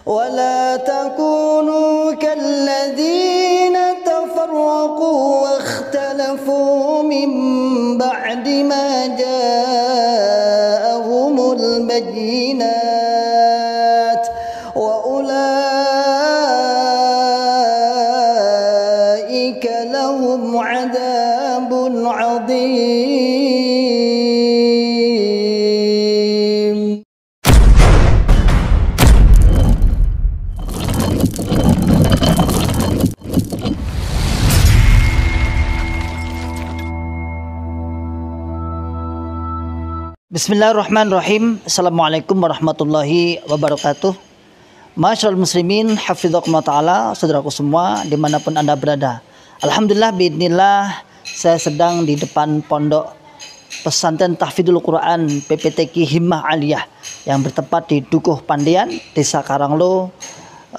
ولا تكونوا كالذين تفرقوا واختلفوا من بعد ما جاءهم البينات وأولئك لهم عذاب عظيم. Bismillahirrahmanirrahim. Assalamualaikum warahmatullahi wabarakatuh. Masyarul muslimin, hafizakumullah ta'ala, saudaraku semua dimanapun anda berada. Alhamdulillah, biidznillah, saya sedang di depan pondok pesantren tahfidzul Quran PPTQ Himmah Aliyah yang bertempat di Dukuh Pandian, Desa Karanglo,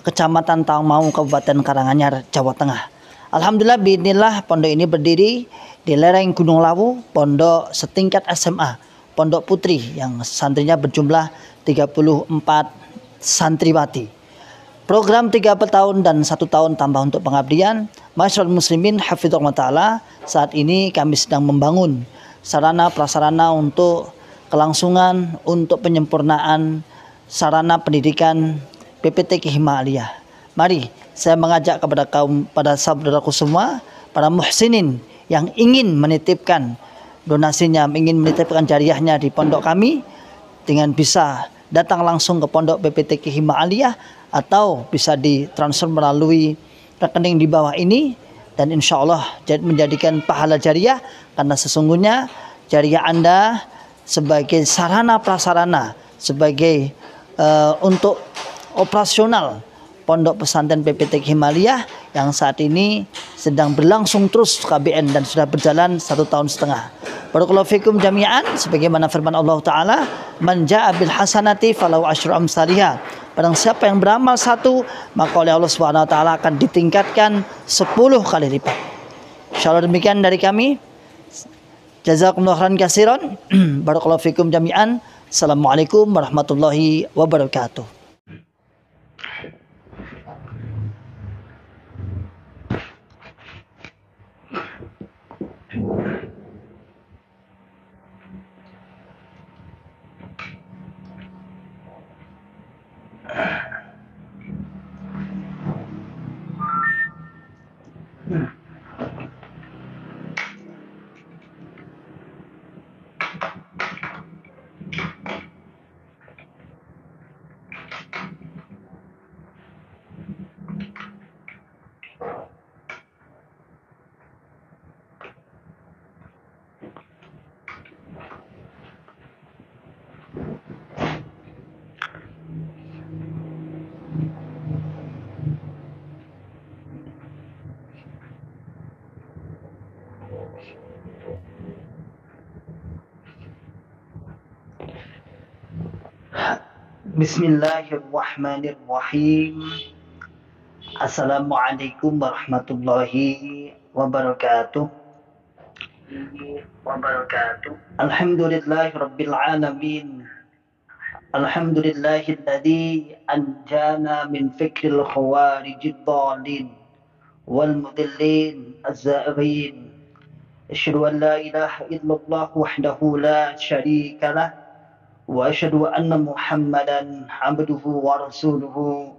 Kecamatan Tangmau, Kabupaten Karanganyar, Jawa Tengah. Alhamdulillah, biidznillah, pondok ini berdiri di lereng Gunung Lawu, pondok setingkat SMA, Pondok Putri, yang santrinya berjumlah 34 santriwati. Program 3 tahun dan 1 tahun tambah untuk pengabdian. Masyarul muslimin, hafizakumullah ta'ala, saat ini kami sedang membangun sarana prasarana untuk kelangsungan, untuk penyempurnaan sarana pendidikan PPTQ Himmah Aliyah. Mari saya mengajak pada saudaraku semua, para muhsinin yang ingin menitipkan donasinya, ingin menitipkan jariahnya di pondok kami, dengan bisa datang langsung ke pondok PPTQ Himmah Aliyah atau bisa ditransfer melalui rekening di bawah ini, dan insya Allah menjadikan pahala jariah, karena sesungguhnya jariah Anda sebagai sarana prasarana, sebagai untuk operasional pondok pesantren PPTQ Himmah Aliyah yang saat ini sedang berlangsung terus KBN dan sudah berjalan 1 tahun setengah. Barakallahu fikum jami'an, sebagaimana firman Allah Ta'ala, man ja'a bil hasanati falahu asyru amsalihha. Barang siapa yang beramal 1, maka oleh Allah Subhanahu wa taala akan ditingkatkan 10 kali lipat. Insyaallah demikian dari kami. Jazakumullahu khairan katsiran. Barakallahu fikum jami'an. Assalamualaikum warahmatullahi wabarakatuh. Bismillahirrahmanirrahim. Assalamualaikum warahmatullahi wabarakatuh. Alhamdulillahi rabbil alamin. Alhamdulillahilladzi anjana min fikril khawarijid dhalin wal mudillin az-za'ighin. Asyhadu an la ilaha illallah wahdahu la syarika lah wa asyhadu anna Muhammadan abduhu wa rasuluhu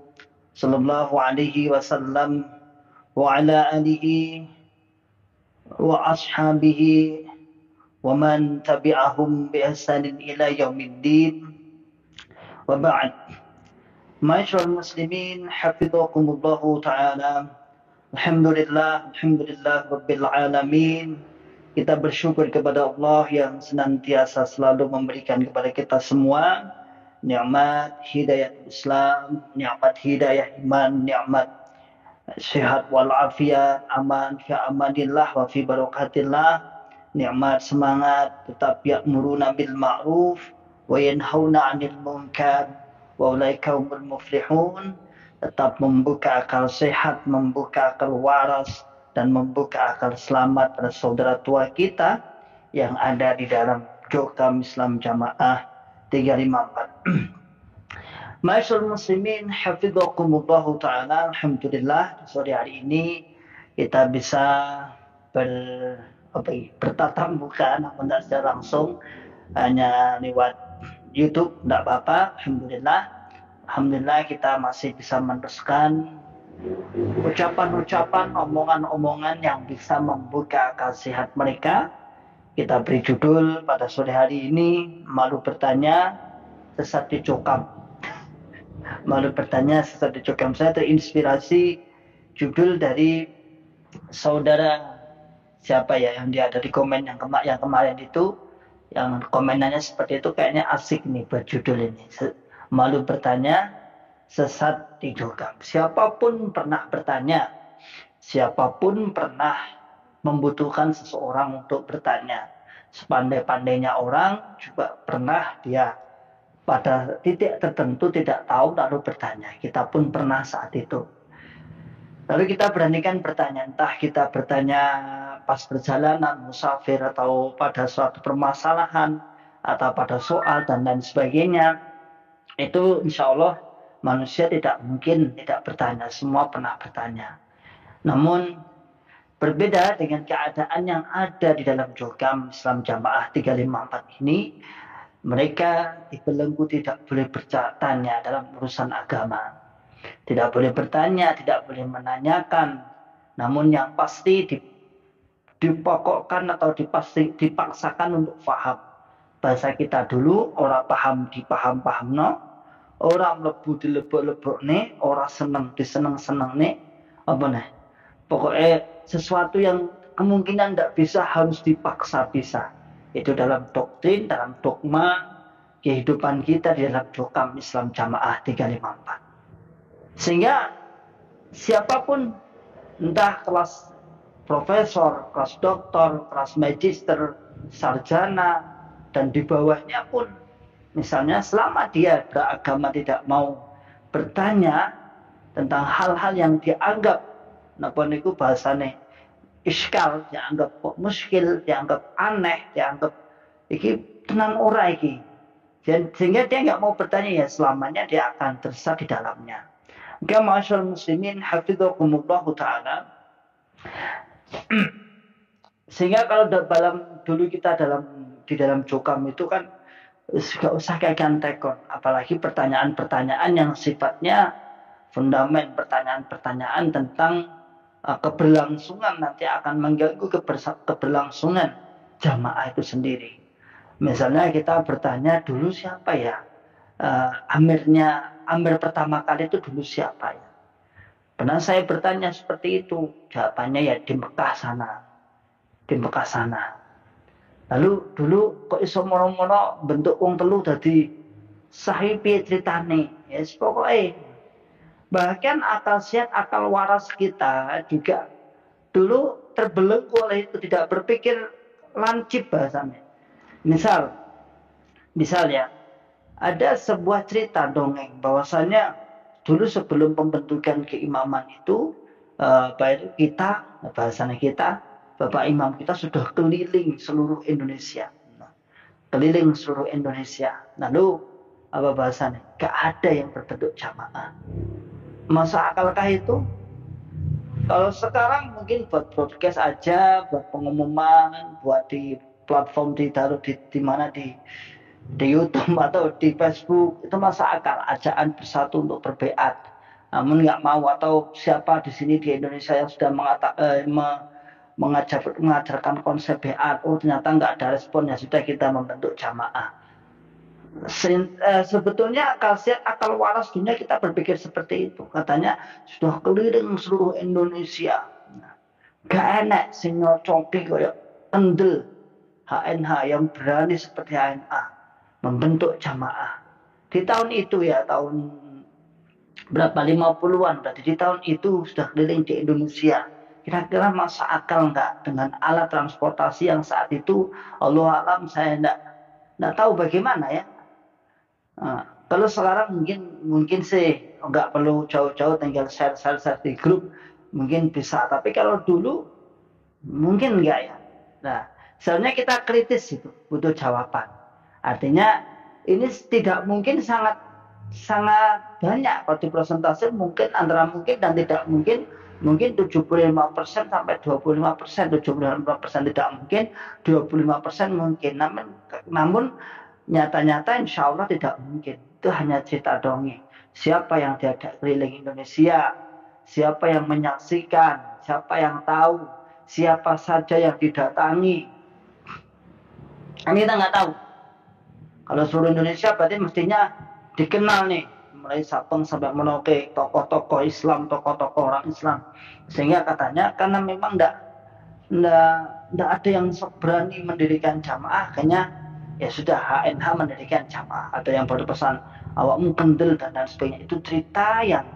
sallallahu alaihi wasallam wa ala alihi wa ashabihi wa man tabi'ahum bi ihsanin ila yaumiddin. Wa ba'd. Masyarul muslimin, hafizakumullahu ta'ala. Alhamdulillah rabbil alamin. Kita bersyukur kepada Allah yang senantiasa selalu memberikan kepada kita semua nikmat hidayah Islam, nikmat hidayah iman, nikmat sehat walafiat, aman fi amanillah wa fi barakatillah, nikmat semangat tetap ya'muruna bil ma'ruf wa yanhauna 'anil munkar wa ulaika humul muflihun, tetap membuka akal sehat, membuka akal waras, dan membuka akal selamat pada saudara tua kita yang ada di dalam Jokam Islam Jamaah 354. Ma'asyiral muslimin hafizakumullahu taala. Alhamdulillah sore hari ini kita bisa ber bertatap muka namun tidak secara langsung, hanya lewat YouTube, tidak apa-apa. Alhamdulillah kita masih bisa meneruskan ucapan-ucapan, omongan-omongan yang bisa membuka akal sehat mereka. Kita beri judul pada sore hari ini, malu bertanya, sesat dicokam. Malu bertanya, sesat dicokam. Saya terinspirasi judul dari saudara siapa ya yang dia ada di komen yang kemarin itu, yang komenannya seperti itu, kayaknya asik nih buat judul ini. Malu bertanya, sesat dicokam. Siapapun pernah bertanya, siapapun pernah membutuhkan seseorang untuk bertanya. Sepandai-pandainya orang juga pernah dia pada titik tertentu tidak tahu lalu bertanya. Kita pun pernah saat itu. Lalu kita beranikan bertanya, entah kita bertanya pas perjalanan, musafir, atau pada suatu permasalahan, atau pada soal dan lain sebagainya. Itu insya Allah manusia tidak mungkin tidak bertanya, semua pernah bertanya. Namun berbeda dengan keadaan yang ada di dalam program Islam Jamaah 354 ini, mereka dibelenggu tidak boleh bertanya dalam urusan agama. Tidak boleh bertanya, tidak boleh menanyakan. Namun yang pasti dipokokkan atau dipaksakan untuk paham. Bahasa kita dulu, orang paham dipaham-paham no, orang lebu dilebok-lebok nih, orang seneng diseneng-seneng nih, apa nih? Pokoknya sesuatu yang kemungkinan tidak bisa harus dipaksa bisa. Itu dalam doktrin, dalam dogma kehidupan kita di dalam program Islam Jamaah 354. Sehingga siapapun, entah kelas profesor, kelas doktor, kelas magister, sarjana, dan di bawahnya pun, misalnya selama dia beragama tidak mau bertanya tentang hal-hal yang dianggap napa niku bahasane iskal, dianggap muskil, dianggap aneh, dianggap iki tenan ora iki. Sehingga dia nggak mau bertanya, ya selamanya dia akan tersesat di dalamnya. Maka ma'asyiral muslimin hafizakumullah taala. Sehingga kalau dulu kita di dalam jokam itu kan nggak usah kayak tekon, apalagi pertanyaan-pertanyaan yang sifatnya fundament, pertanyaan-pertanyaan tentang keberlangsungan, nanti akan mengganggu keberlangsungan jamaah itu sendiri. Misalnya kita bertanya dulu siapa ya amir pertama kali itu dulu siapa ya. Pernah saya bertanya seperti itu, jawabannya ya di Mekah sana. Lalu dulu kok iso mono-mono bentuk wong telu dadi sahibi ceritane. Ya pokoknya bahkan akal sehat, akal waras kita juga dulu terbelenggu oleh itu, tidak berpikir lancip bahasanya. Misal ya, ada sebuah cerita dongeng bahwasanya dulu sebelum pembentukan keimaman itu, bahasanya kita, Bapak Imam kita sudah keliling seluruh Indonesia. Lalu apa bahasanya? Gak ada yang berbentuk jamaah. Masa akalkah itu? Kalau sekarang mungkin buat broadcast aja, buat pengumuman, buat di platform ditaruh di mana di YouTube atau di Facebook, itu masa akal, ajaan bersatu untuk berbeat. Namun nggak mau, atau siapa di sini di Indonesia yang sudah mengajarkan konsep beat, oh ternyata nggak ada respon, ya sudah kita membentuk jamaah. Sebetulnya akal waras dunia kita berpikir seperti itu. Katanya sudah keliling seluruh Indonesia, gak enak sing nyocoki koyo kendel HNH yang berani seperti HNA membentuk jamaah. Di tahun itu ya, tahun berapa, 50-an berarti, di tahun itu sudah keliling di Indonesia. Kira-kira masa akal enggak dengan alat transportasi yang saat itu Allah alam saya enggak tahu bagaimana ya. Kalau sekarang mungkin sih nggak perlu jauh-jauh, tinggal share di grup mungkin bisa. Tapi kalau dulu mungkin enggak ya. Nah, sebenarnya kita kritis itu butuh jawaban. Artinya ini tidak mungkin sangat sangat banyak. Kalau di persentase mungkin antara mungkin dan tidak mungkin, mungkin 75% sampai 25%, 75% tidak mungkin, 25% mungkin. Namun nyata-nyata insya Allah tidak mungkin. Itu hanya cerita dongeng. Siapa yang diajak keliling Indonesia, siapa yang menyaksikan, siapa yang tahu, siapa saja yang didatangi, kita nggak tahu. Kalau seluruh Indonesia berarti mestinya dikenal nih, mulai Sabang sampai Merauke, tokoh-tokoh Islam, tokoh-tokoh orang Islam. Sehingga katanya karena memang nggak ada yang berani mendirikan jamaah, akhirnya ya sudah HNH mendirikan jamaah. Ada yang berpesan awakmu kendel dan sebagainya. Itu cerita yang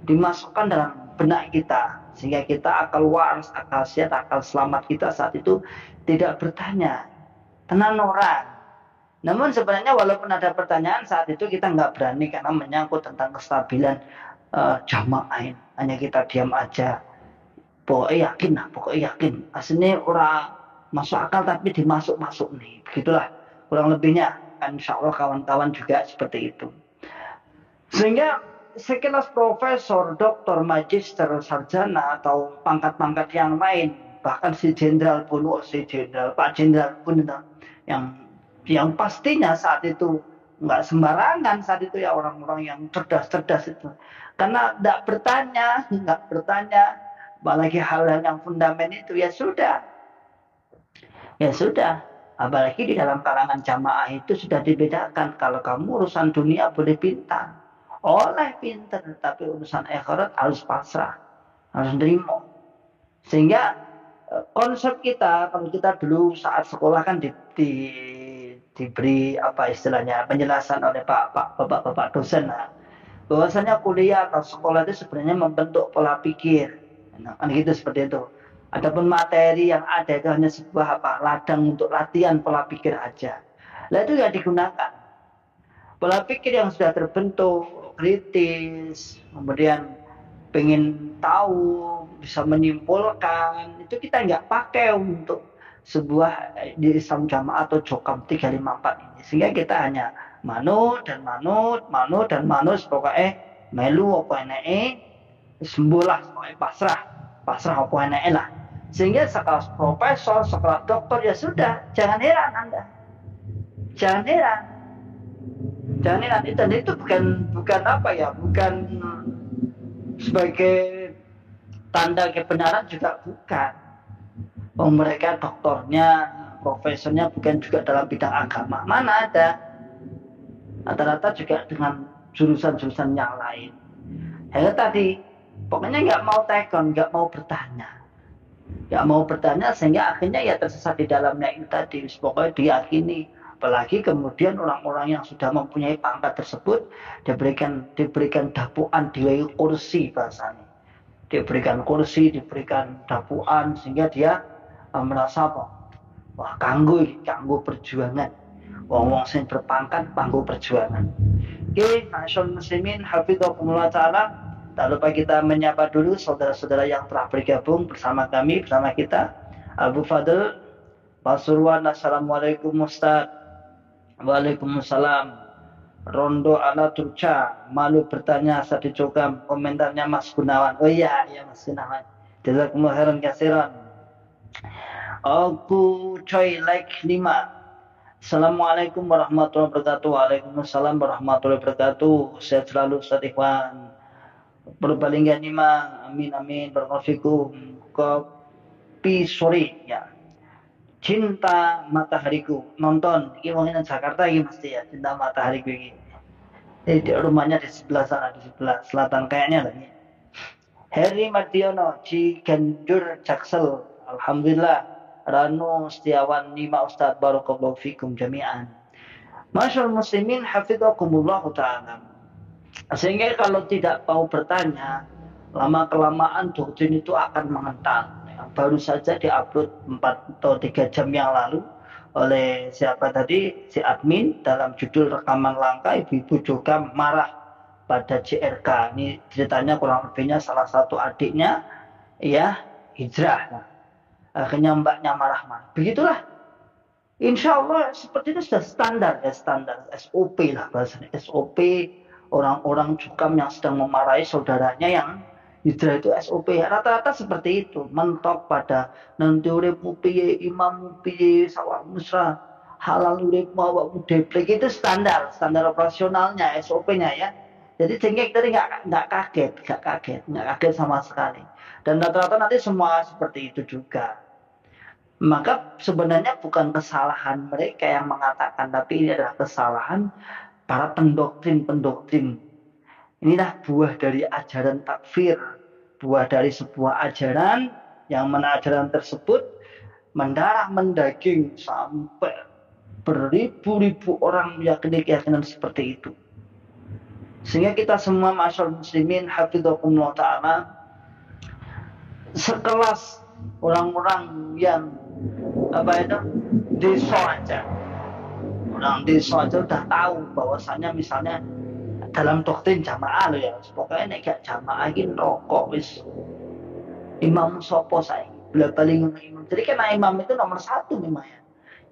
dimasukkan dalam benak kita, sehingga kita akal waras, akal sehat, akal selamat kita saat itu tidak bertanya tenan orang. Namun sebenarnya walaupun ada pertanyaan saat itu kita nggak berani karena menyangkut tentang kestabilan jamaah. Hanya kita diam aja. Pokoknya yakin. Aslinya orang masuk akal tapi dimasuk-masuk nih. Begitulah kurang lebihnya. Insya Allah kawan-kawan juga seperti itu. Sehingga sekelas profesor, doktor, magister, sarjana atau pangkat-pangkat yang lain, bahkan si jenderal pun, Pak Jenderal pun yang pastinya saat itu nggak sembarangan saat itu ya orang-orang yang cerdas-cerdas itu, karena nggak bertanya, apalagi hal-hal yang fundamental itu ya sudah, apalagi di dalam kalangan jamaah itu sudah dibedakan kalau kamu urusan dunia boleh pintar, tapi urusan akhirat harus pasrah, harus nerima. Sehingga konsep kita kalau kita dulu saat sekolah kan diberi apa istilahnya penjelasan oleh bapak dosen bahwasanya kuliah atau sekolah itu sebenarnya membentuk pola pikir, kan gitu seperti itu. Adapun materi yang ada itu hanya sebuah ladang untuk latihan pola pikir aja. Lah itu ya digunakan pola pikir yang sudah terbentuk kritis, kemudian pengen tahu, bisa menyimpulkan, itu kita nggak pakai untuk sebuah di Islam Jamaah atau Jokam 354 ini. Sehingga kita hanya manut, pokoknya melu apa enake, sembuhlah pokoknya pasrah apa enake lah. Sehingga sekelas profesor, sekelas dokter ya sudah, jangan heran Anda. Jangan heran. Itu bukan apa ya, bukan sebagai tanda kebenaran juga bukan. Mereka doktornya, profesornya bukan juga dalam bidang agama. Mana ada? Rata-rata juga dengan jurusan-jurusan yang lain. Ya tadi, pokoknya nggak mau tekon, nggak mau bertanya, sehingga akhirnya ya tersesat di dalamnya itu tadi. Pokoknya diyakini. Apalagi kemudian orang-orang yang sudah mempunyai pangkat tersebut diberikan dapuan, diwai kursi bahasanya. Diberikan kursi, diberikan dapuan, sehingga dia merasa wah kanggo perjuangan. Wong-wong sing berpangkat kanggo perjuangan. Oke, masyaallah muslimin hafizhakumullah taala. Tak lupa kita menyapa dulu saudara-saudara yang telah bergabung bersama kami, bersama kita. Abu Fadl, Pak Surwan, assalamualaikum Ustaz. Waalaikumsalam. Rondo ala Turca, malu bertanya saat dicokam. Komentarnya Mas Gunawan. Oh iya Mas Gunawan. Jazakumullah khairan katsiran. Aku coy like 5. Assalamualaikum warahmatullahi wabarakatuh. Waalaikumsalam warahmatullahi wabarakatuh. Sehat selalu Ustaz Ikhwan. Berbalinggan 5. Amin. Barakallahu kopi sore ya. Cinta Matahariku, nonton ini mungkin Jakarta ini mesti ya, Cinta Matahariku ini. Di rumahnya di sebelah sana, di sebelah selatan kayaknya lagi. Heri Mardiono Ciganjur Jaksel, alhamdulillah. Rano Setiawan 5 Ustaz, barakallahu fikum jami'an. Masyaallah muslimin hafidhakumullah taala. Sehingga kalau tidak mau bertanya, lama kelamaan doktrin itu akan mengental. Baru saja diupload 4 atau 3 jam yang lalu oleh siapa tadi, si admin, dalam judul rekaman langka ibu-ibu Jokam marah pada JRK. Ini ceritanya kurang lebihnya salah satu adiknya ya hijrah. Nah, akhirnya mbaknya marah-marah. Begitulah. Insya Allah seperti itu sudah standar SOP lah bahasanya. SOP orang-orang cukam yang sedang memarahi saudaranya yang hijrah itu SOP. Rata-rata seperti itu, mentok pada nanti uripmu piye, imammu piye, sawah musra, halal uripmu awakmu deplek, itu standar operasionalnya, SOP-nya ya. Jadi sehingga kita nggak kaget sama sekali. Dan rata-rata nanti semua seperti itu juga. Maka sebenarnya bukan kesalahan mereka yang mengatakan, tapi ini adalah kesalahan para pendoktrin. Inilah buah dari ajaran takfir, buah dari sebuah ajaran yang mana ajaran tersebut mendarah mendaging sampai beribu-ribu orang meyakini keyakinan seperti itu. Sehingga kita semua masyarakat muslimin hafidhakumullah ta'ala sekelas orang-orang yang desa aja, orang desa aja udah tahu bahwasanya misalnya dalam doktrin jamaah loh ya, pokoknya nek gak jamaah iki rokok wis imam sopo saiki paling imam. Jadi karena imam itu nomor satu memang ya,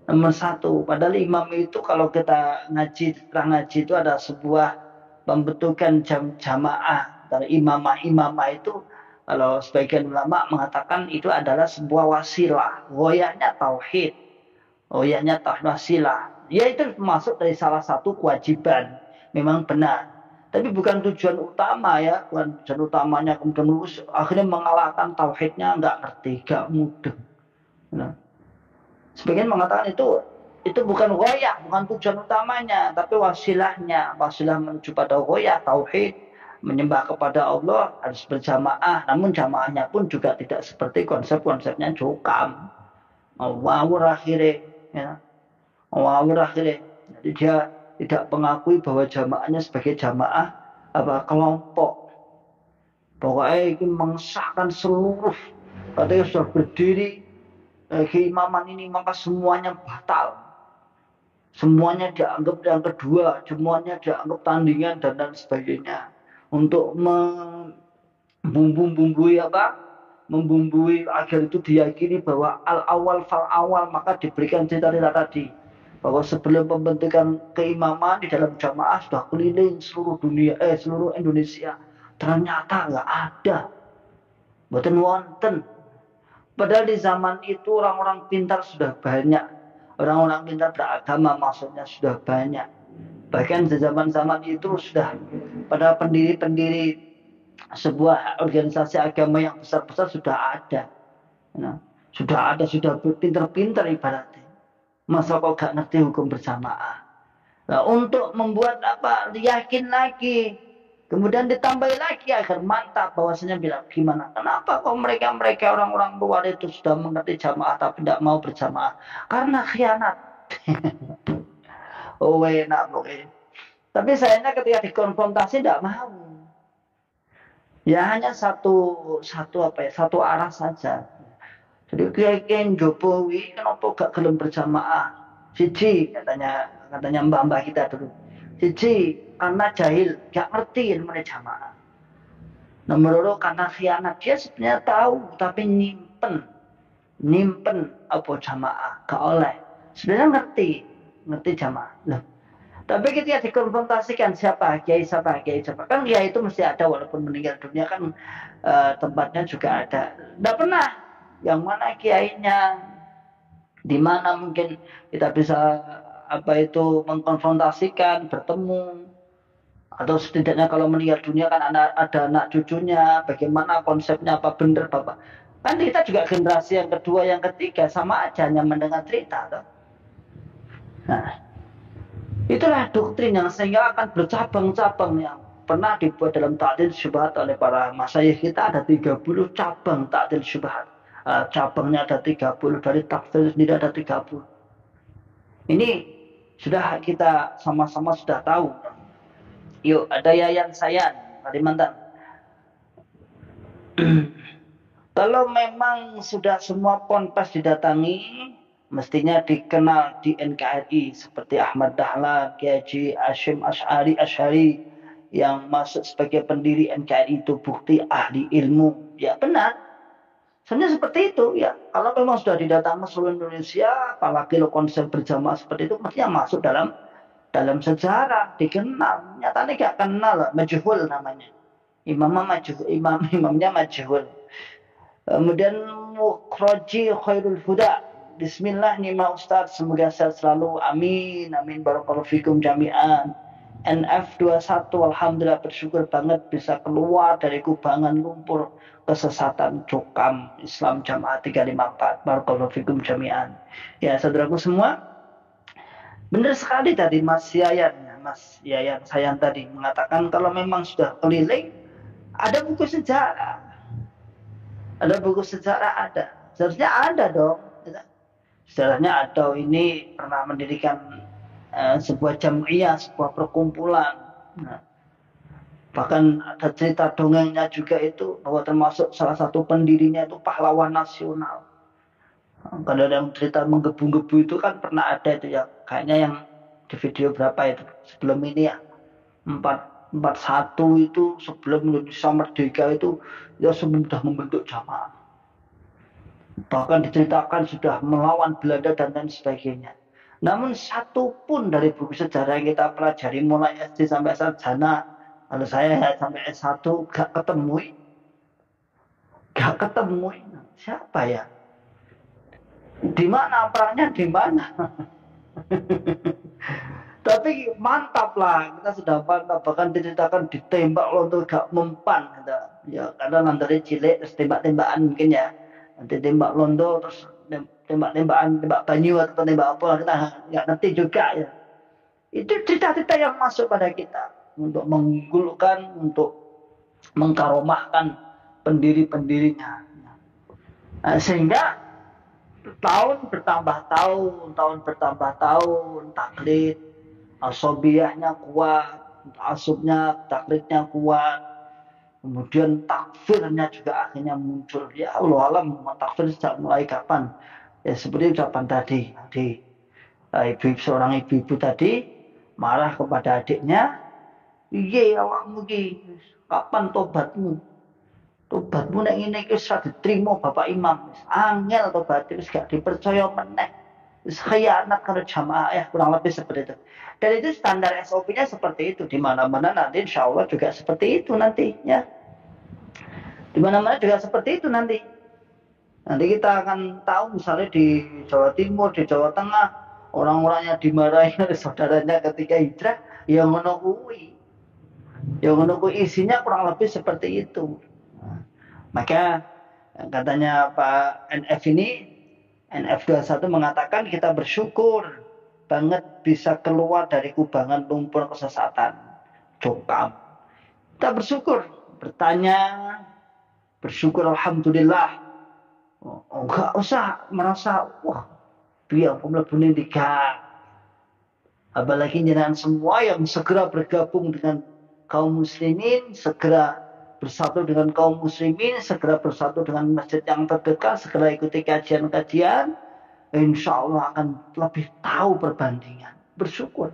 nomor satu. Padahal imam itu kalau kita ngaji itu ada sebuah pembentukan jamaah dari imamah itu. Kalau sebagian ulama mengatakan itu adalah sebuah wasilah, goyahnya tauhid, wasilah. Ya itu masuk dari salah satu kewajiban, memang benar. Tapi bukan tujuan utama ya, bukan tujuan utamanya kemudian akhirnya mengalahkan tauhidnya, nggak ngerti, nggak mudeng. Nah, sebagian mengatakan itu bukan goyah, bukan tujuan utamanya, tapi wasilahnya, wasilah menuju pada goyah tauhid. Menyembah kepada Allah harus berjamaah, namun jamaahnya pun juga tidak seperti konsepnya cukam, ngawur akhirnya, ya. Jadi dia tidak mengakui bahwa jamaahnya sebagai jamaah kelompok. Pokoknya ini mengesahkan seluruh, katanya sudah berdiri keimaman ini maka semuanya batal, semuanya dianggap yang kedua, semuanya dianggap tandingan dan lain sebagainya. Untuk membumbui agar itu diyakini bahwa al-awal fal-awal, maka diberikan cerita-cerita tadi bahwa sebelum pembentukan keimaman di dalam jamaah sudah keliling seluruh Indonesia, ternyata nggak ada, boten wonten. Padahal di zaman itu orang-orang pintar sudah banyak, orang-orang pintar beragama maksudnya sudah banyak. Bahkan di zaman itu sudah pada pendiri sebuah organisasi agama yang besar-besar sudah ada. Nah, sudah pintar-pintar ibaratnya. Masa kok gak ngerti hukum berjamaah? Nah, untuk membuat yakin lagi, kemudian ditambah lagi agar mantap bahwasanya bilang gimana? Kenapa kok mereka orang-orang luar itu sudah mengerti jamaah tapi tidak mau berjamaah? Karena khianat. Oh enak pokoknya. Tapi sayangnya ketika dikonfrontasi tidak mau. Ya hanya satu arah saja. Jadi Kiai Jokowi kenapa gak gelem berjamaah? Siji katanya mbah-mbah kita dulu. Siji karena jahil, gak ngerti ilmu jamaah. Nomor dua karena khianat, dia sebenarnya tahu tapi nyimpen apa jamaah, gak oleh. Sebenarnya ngerti jamaah. Loh. Tapi ketika dikonfrontasikan siapa kiai, kan kiai itu mesti ada walaupun meninggal dunia kan tempatnya juga ada. Tidak pernah yang mana kiainya, di mana mungkin kita bisa mengkonfrontasikan, bertemu, atau setidaknya kalau meninggal dunia kan ada anak cucunya, bagaimana konsepnya, apa benar bapak. Kan kita juga generasi yang kedua, yang ketiga sama aja hanya mendengar cerita. Toh? Nah, itulah doktrin yang sehingga akan bercabang-cabang yang pernah dibuat dalam ta'dil syubhat oleh para masyayikh kita. Ada 30 cabang ta'dil syubhat. Cabangnya ada 30, dari takfir sendiri ada 30. Ini sudah kita sama-sama sudah tahu. Yuk, ada Yayan Sayan, Kalimantan. Kalau memang sudah semua ponpes didatangi, mestinya dikenal di NKRI seperti Ahmad Dahlan, Kiai Hashim Asy'ari yang masuk sebagai pendiri NKRI itu bukti ahli ilmu. Ya benar. Sebenarnya seperti itu ya. Kalau memang sudah didatangi seluruh Indonesia, apalagi lo konsep berjamaah seperti itu, mestinya masuk dalam dalam sejarah dikenal, nyatanya gak kenal, majhul namanya. Imamnya majhul. Kemudian mukhraji khairul huda. Bismillah nih Ustaz, semoga sehat selalu. Amin. Amin barakallahu fikum jami'an. NF21 alhamdulillah bersyukur banget bisa keluar dari kubangan lumpur kesesatan cokam Islam Jamaah 354. Barakallahu fikum jami'an. Ya, saudaraku semua, benar sekali tadi Mas Yayan Sayan tadi mengatakan kalau memang sudah keliling ada buku sejarah. Ada buku sejarah ada. Seharusnya ada dong. Sejarahnya ada, ini pernah mendirikan sebuah jamiah, sebuah perkumpulan. Nah, bahkan ada cerita dongengnya juga itu bahwa termasuk salah satu pendirinya itu pahlawan nasional. Kalau ada yang cerita menggebu-gebu itu kan pernah ada itu ya. Kayaknya yang di video berapa itu sebelum ini ya. 41 itu sebelum Indonesia merdeka itu ya sudah membentuk jamaah. Bahkan diceritakan sudah melawan Belanda dan lain sebagainya. Namun satu pun dari buku sejarah yang kita pelajari mulai SD sampai sarjana, kalau saya sampai S1 gak ketemu. Siapa ya? Di mana perangnya, di mana? Tapi mantap lah, kita sudah mantap. Bahkan diceritakan ditembak lontong gak mempan. Gitu. Ya, karena nanti cilik terus tembak-tembakan mungkin ya. Nanti tembak lontong terus tembak-tembakan, tembak banyu atau tembak apa, kita nggak ngerti juga ya. Itu cerita-cerita yang masuk pada kita untuk mengunggulkan, untuk mengkaromahkan pendiri-pendirinya. Nah, sehingga tahun bertambah tahun, taklid, asobiyahnya kuat, asubnya, taklidnya kuat, kemudian takfirnya juga akhirnya muncul. Ya Allah alam, takfir sejak mulai kapan? Ya seperti ucapan tadi, seorang ibu tadi marah kepada adiknya, iya awakmu ki, kapan tobatmu? Tobatmu nek ngene iki wis diterima Bapak Imam. Angel tobat wis gak dipercaya meneh. Wis khianat karo jamaah ya, kurang lebih seperti itu. Dan itu standar SOP-nya seperti itu. Di mana-mana nanti insya Allah juga seperti itu nantinya. Di mana-mana juga seperti itu nanti. Nanti kita akan tahu misalnya di Jawa Timur, di Jawa Tengah, orang-orangnya dimarahi oleh saudaranya ketika hijrah, yang menunggu isinya kurang lebih seperti itu. Maka katanya Pak NF21 mengatakan kita bersyukur banget bisa keluar dari kubangan lumpur kesesatan cokam. Kita bersyukur alhamdulillah. Enggak usah merasa wah biar pemlebune tiga. Apalagi jenengan semua yang segera bergabung dengan kaum muslimin, segera bersatu dengan kaum muslimin, segera bersatu dengan masjid yang terdekat, segera ikuti kajian-kajian, insya Allah akan lebih tahu perbandingan. Bersyukur.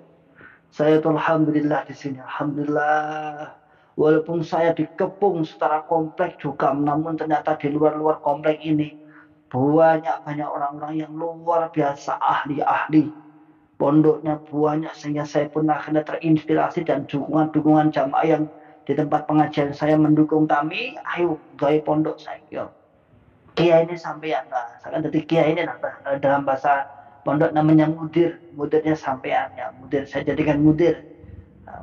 Saya tuh alhamdulillah di sini, alhamdulillah. Walaupun saya dikepung secara kompleks juga, namun ternyata di luar kompleks ini banyak orang-orang yang luar biasa ahli-ahli. Pondoknya banyak sehingga saya pun akhirnya terinspirasi dan dukungan jamaah yang di tempat pengajian saya mendukung kami, ayo gaya pondok saya. Kiai ini sampean lah, saya kan jadi kiai ini dalam bahasa pondok namanya mudirnya sampean ya, mudir saya jadikan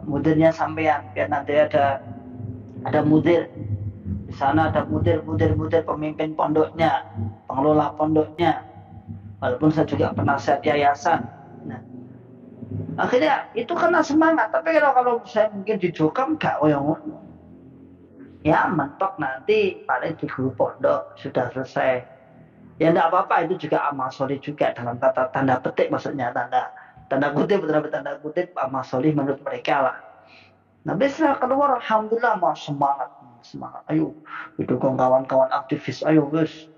mudirnya sampean, biar nanti ada mudir di sana, ada mudir pemimpin pondoknya, pengelola pondoknya, walaupun saya juga penasihat yayasan. Nah, akhirnya itu kena semangat. Tapi kalau saya mungkin di Jokam gak ngono. Ya mentok nanti paling di guru pondok sudah selesai. Ya enggak apa-apa, itu juga amal soleh juga dalam tanda petik, maksudnya tanda kutip amal soleh menurut mereka lah. Nah setelah keluar alhamdulillah mau semangat. Ayo didukung kawan-kawan aktivis, ayo guys.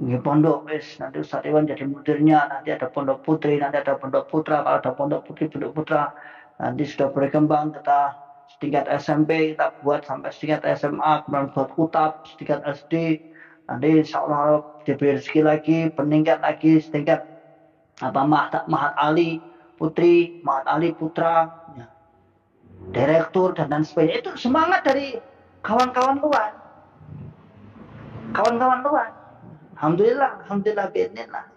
Di pondok nanti Ustaz Iwan jadi mudirnya, nanti ada pondok putri, nanti ada pondok putra, kalau ada pondok putri, pondok putra nanti sudah berkembang, kita setingkat SMP kita buat sampai setingkat SMA, kemudian buat kutab setingkat SD, nanti insya Allah diberi rezeki lagi, peningkat lagi setingkat mahat Ali, Putri, Muhammad Ali Putra, ya, direktur dan lain sebagainya. Itu semangat dari kawan-kawan luar. Kawan-kawan luar. Alhamdulillah, alhamdulillah, biidznillah.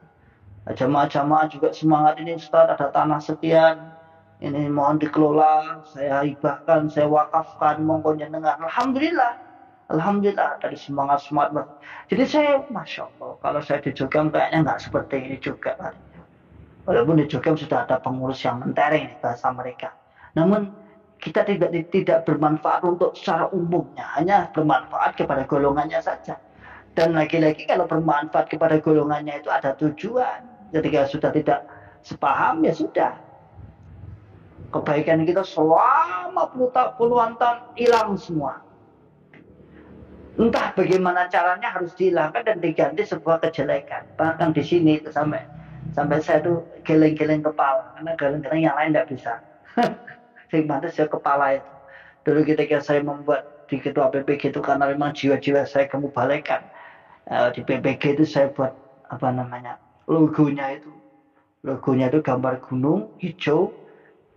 Jamaah-jamaah juga semangat ini, Ustaz, ada tanah sekian, ini mohon dikelola, saya hibahkan, saya wakafkan, monggo jenengan. Alhamdulillah, alhamdulillah dari semangat. Jadi saya, masya Allah, kalau saya di Jogja kayaknya nggak seperti ini juga. Walaupun di Jogja sudah ada pengurus yang mentereng bahasa mereka, namun kita tidak bermanfaat untuk secara umumnya, hanya bermanfaat kepada golongannya saja. Dan lagi-lagi kalau bermanfaat kepada golongannya itu ada tujuan. Ketika sudah tidak sepaham, ya sudah. Kebaikan kita selama puluhan tahun hilang semua. Entah bagaimana caranya harus dihilangkan dan diganti sebuah kejelekan. Bahkan di sini itu sampai saya tuh geleng-geleng kepala. Karena geleng-geleng yang lain tidak bisa. Sehingga saya kepala itu. Dulu ketika saya membuat di ketua PPG itu karena memang jiwa-jiwa saya kemubalekan. Di PPG itu saya buat logonya itu gambar gunung hijau,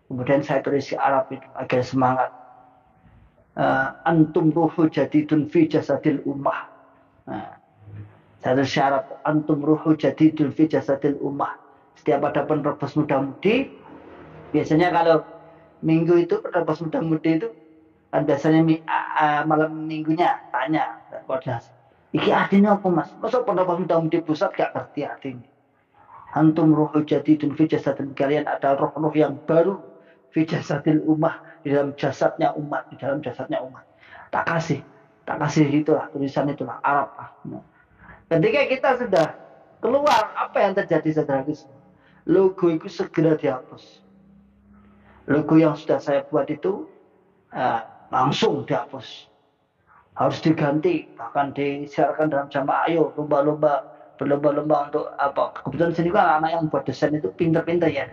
kemudian saya tulis di Arab itu agar semangat. Antum ruhu jadidun fi jasadil ummah. Saya tulis di Arab, antum ruhu jadidun fi jasadil ummah. Setiap ada penerobos muda-mudi, biasanya kalau minggu itu penerobos muda-mudi itu kan biasanya malam minggunya tanya koordinasi. Iki artinya apa, Mas? Masa penerobos muda-mudi pusat gak ngerti artinya? Antum ruhu jadidun fi jasadil, kalian ada roh-roh yang baru fi jasadil ummah, di dalam jasadnya umat, Tak kasih itulah tulisan itulah Arab. Ketika kita sudah keluar, apa yang terjadi saudaraku? Logo itu segera dihapus. Logo yang sudah saya buat itu langsung dihapus. Harus diganti, bahkan disiarkan dalam jamaah. Ayo berlomba-lomba untuk apa? Kebetulan sini kan anak yang buat desain itu pinter-pinter ya,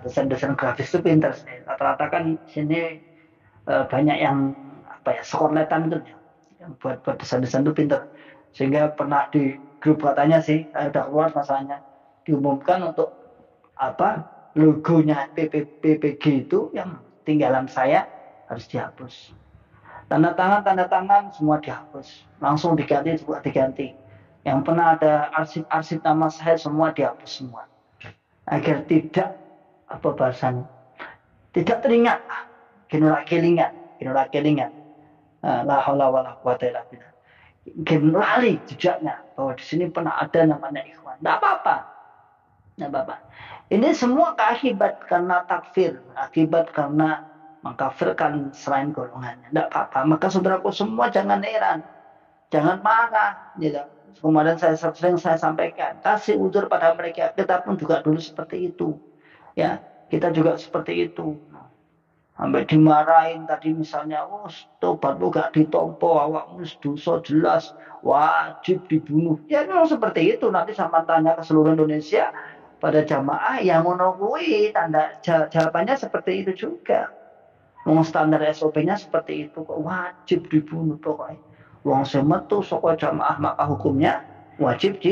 desain grafis itu pinter. Rata-rata kan sini banyak yang sekorletan itu yang buat desain itu pinter. Sehingga pernah di grup katanya sih, udah keluar masalahnya, diumumkan untuk logonya PPG itu yang tinggalan saya harus dihapus. Tanda tangan semua dihapus, langsung diganti. Yang pernah ada arsip nama saya semua dihapus semua, agar tidak tidak teringat, kelingan. La haula wala quwata illa billah. Lali jejaknya bahwa di sini pernah ada namanya ikhwan. Tidak apa-apa. Ini semua akibat karena takfir, akibat karena mengkafirkan selain golongannya. Tidak apa-apa. Maka saudaraku semua jangan heran, jangan marah. Gitu. Kemarin sering saya sampaikan, kasih uzur pada mereka. Kita pun juga dulu seperti itu. Ya, kita juga seperti itu. Sampai dimarahin tadi misalnya, tobatmu gak ditompo, awakmu dosa jelas, wajib dibunuh. Ya memang seperti itu. Nanti sama tanya ke seluruh Indonesia pada jamaah yang menungguin tanda jawabannya seperti itu juga. Standar SOP-nya seperti itu, kok wajib dibunuh pokoknya. Wong semetu saka jamaah maka hukumnya wajib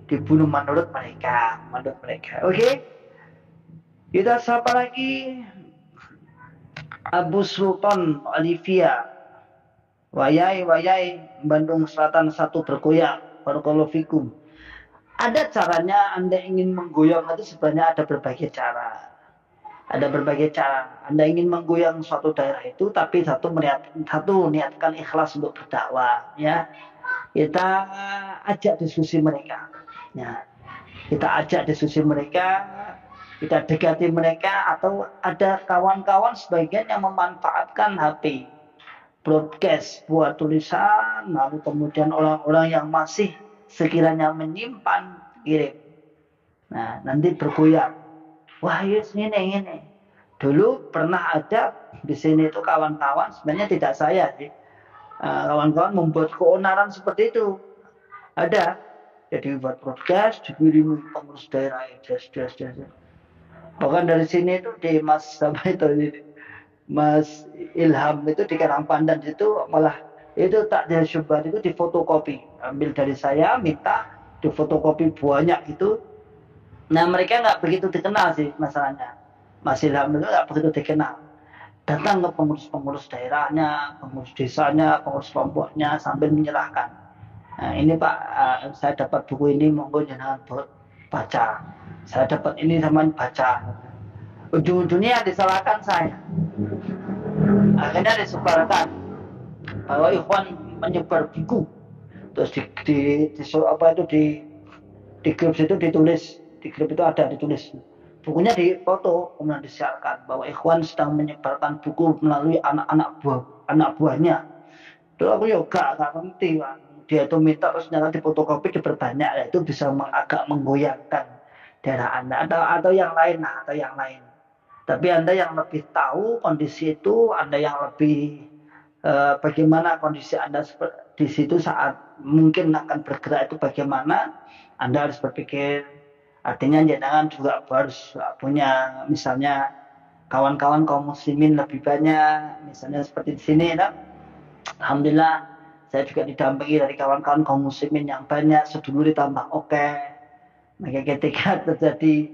dibunuh menurut mereka. Oke? Kita sapa lagi Abu Sultan Olivia. Wayai Bandung Selatan 1 bergoyang. Barakallahu fikum. Ada caranya Anda ingin menggoyang itu sebenarnya ada berbagai cara. Anda ingin menggoyang suatu daerah itu, tapi satu niatkan ikhlas untuk berdakwah, ya. Kita ajak diskusi mereka, ya. Kita dekati mereka, atau ada kawan-kawan sebagian yang memanfaatkan HP, broadcast, buat tulisan, lalu kemudian orang-orang yang masih sekiranya menyimpan kirim. Nah, nanti bergoyang. Wah, yes, ini. Dulu pernah ada di sini itu kawan-kawan, sebenarnya tidak saya sih. Kawan-kawan membuat keonaran seperti itu. Ada. Jadi buat broadcast, dikirimi pengurus daerah, Bahkan dari sini itu di Mas Ilham itu di Karangpandan itu malah itu takdir syubhat itu difotokopi. Ambil dari saya, minta difotokopi banyak itu. Nah mereka nggak begitu dikenal sih masalahnya. Masih alhamdulillah nggak begitu dikenal. Datang ke pengurus-pengurus daerahnya, pengurus desanya, pengurus kelompoknya sambil menyerahkan. Nah, ini Pak, saya dapat buku ini, monggo jangan baca. Saya dapat ini sama baca. Ujung-ujungnya yang disalahkan saya. Akhirnya disebarkan bahwa Ikhwan menyebar buku. Terus di grup itu ditulis, di grup itu ada ditulis. Bukunya difoto, kemudian disiarkan bahwa Ikhwan sedang menyebarkan buku melalui anak buahnya. Terus aku ya gak ngerti, Pak. Dia itu minta terus nyata difotokopi diperbanyak, ya itu bisa agak menggoyangkan daerah Anda atau yang lain, atau yang lain. Tapi Anda yang lebih tahu kondisi itu, Anda yang lebih bagaimana kondisi Anda di situ saat mungkin akan bergerak itu bagaimana, Anda harus berpikir. Artinya jangan juga harus punya misalnya kawan-kawan kaum muslimin lebih banyak, misalnya seperti di sini, kan? Alhamdulillah saya juga didampingi dari kawan-kawan kaum muslimin yang banyak, sedulur ditambah oke. Maka ketika terjadi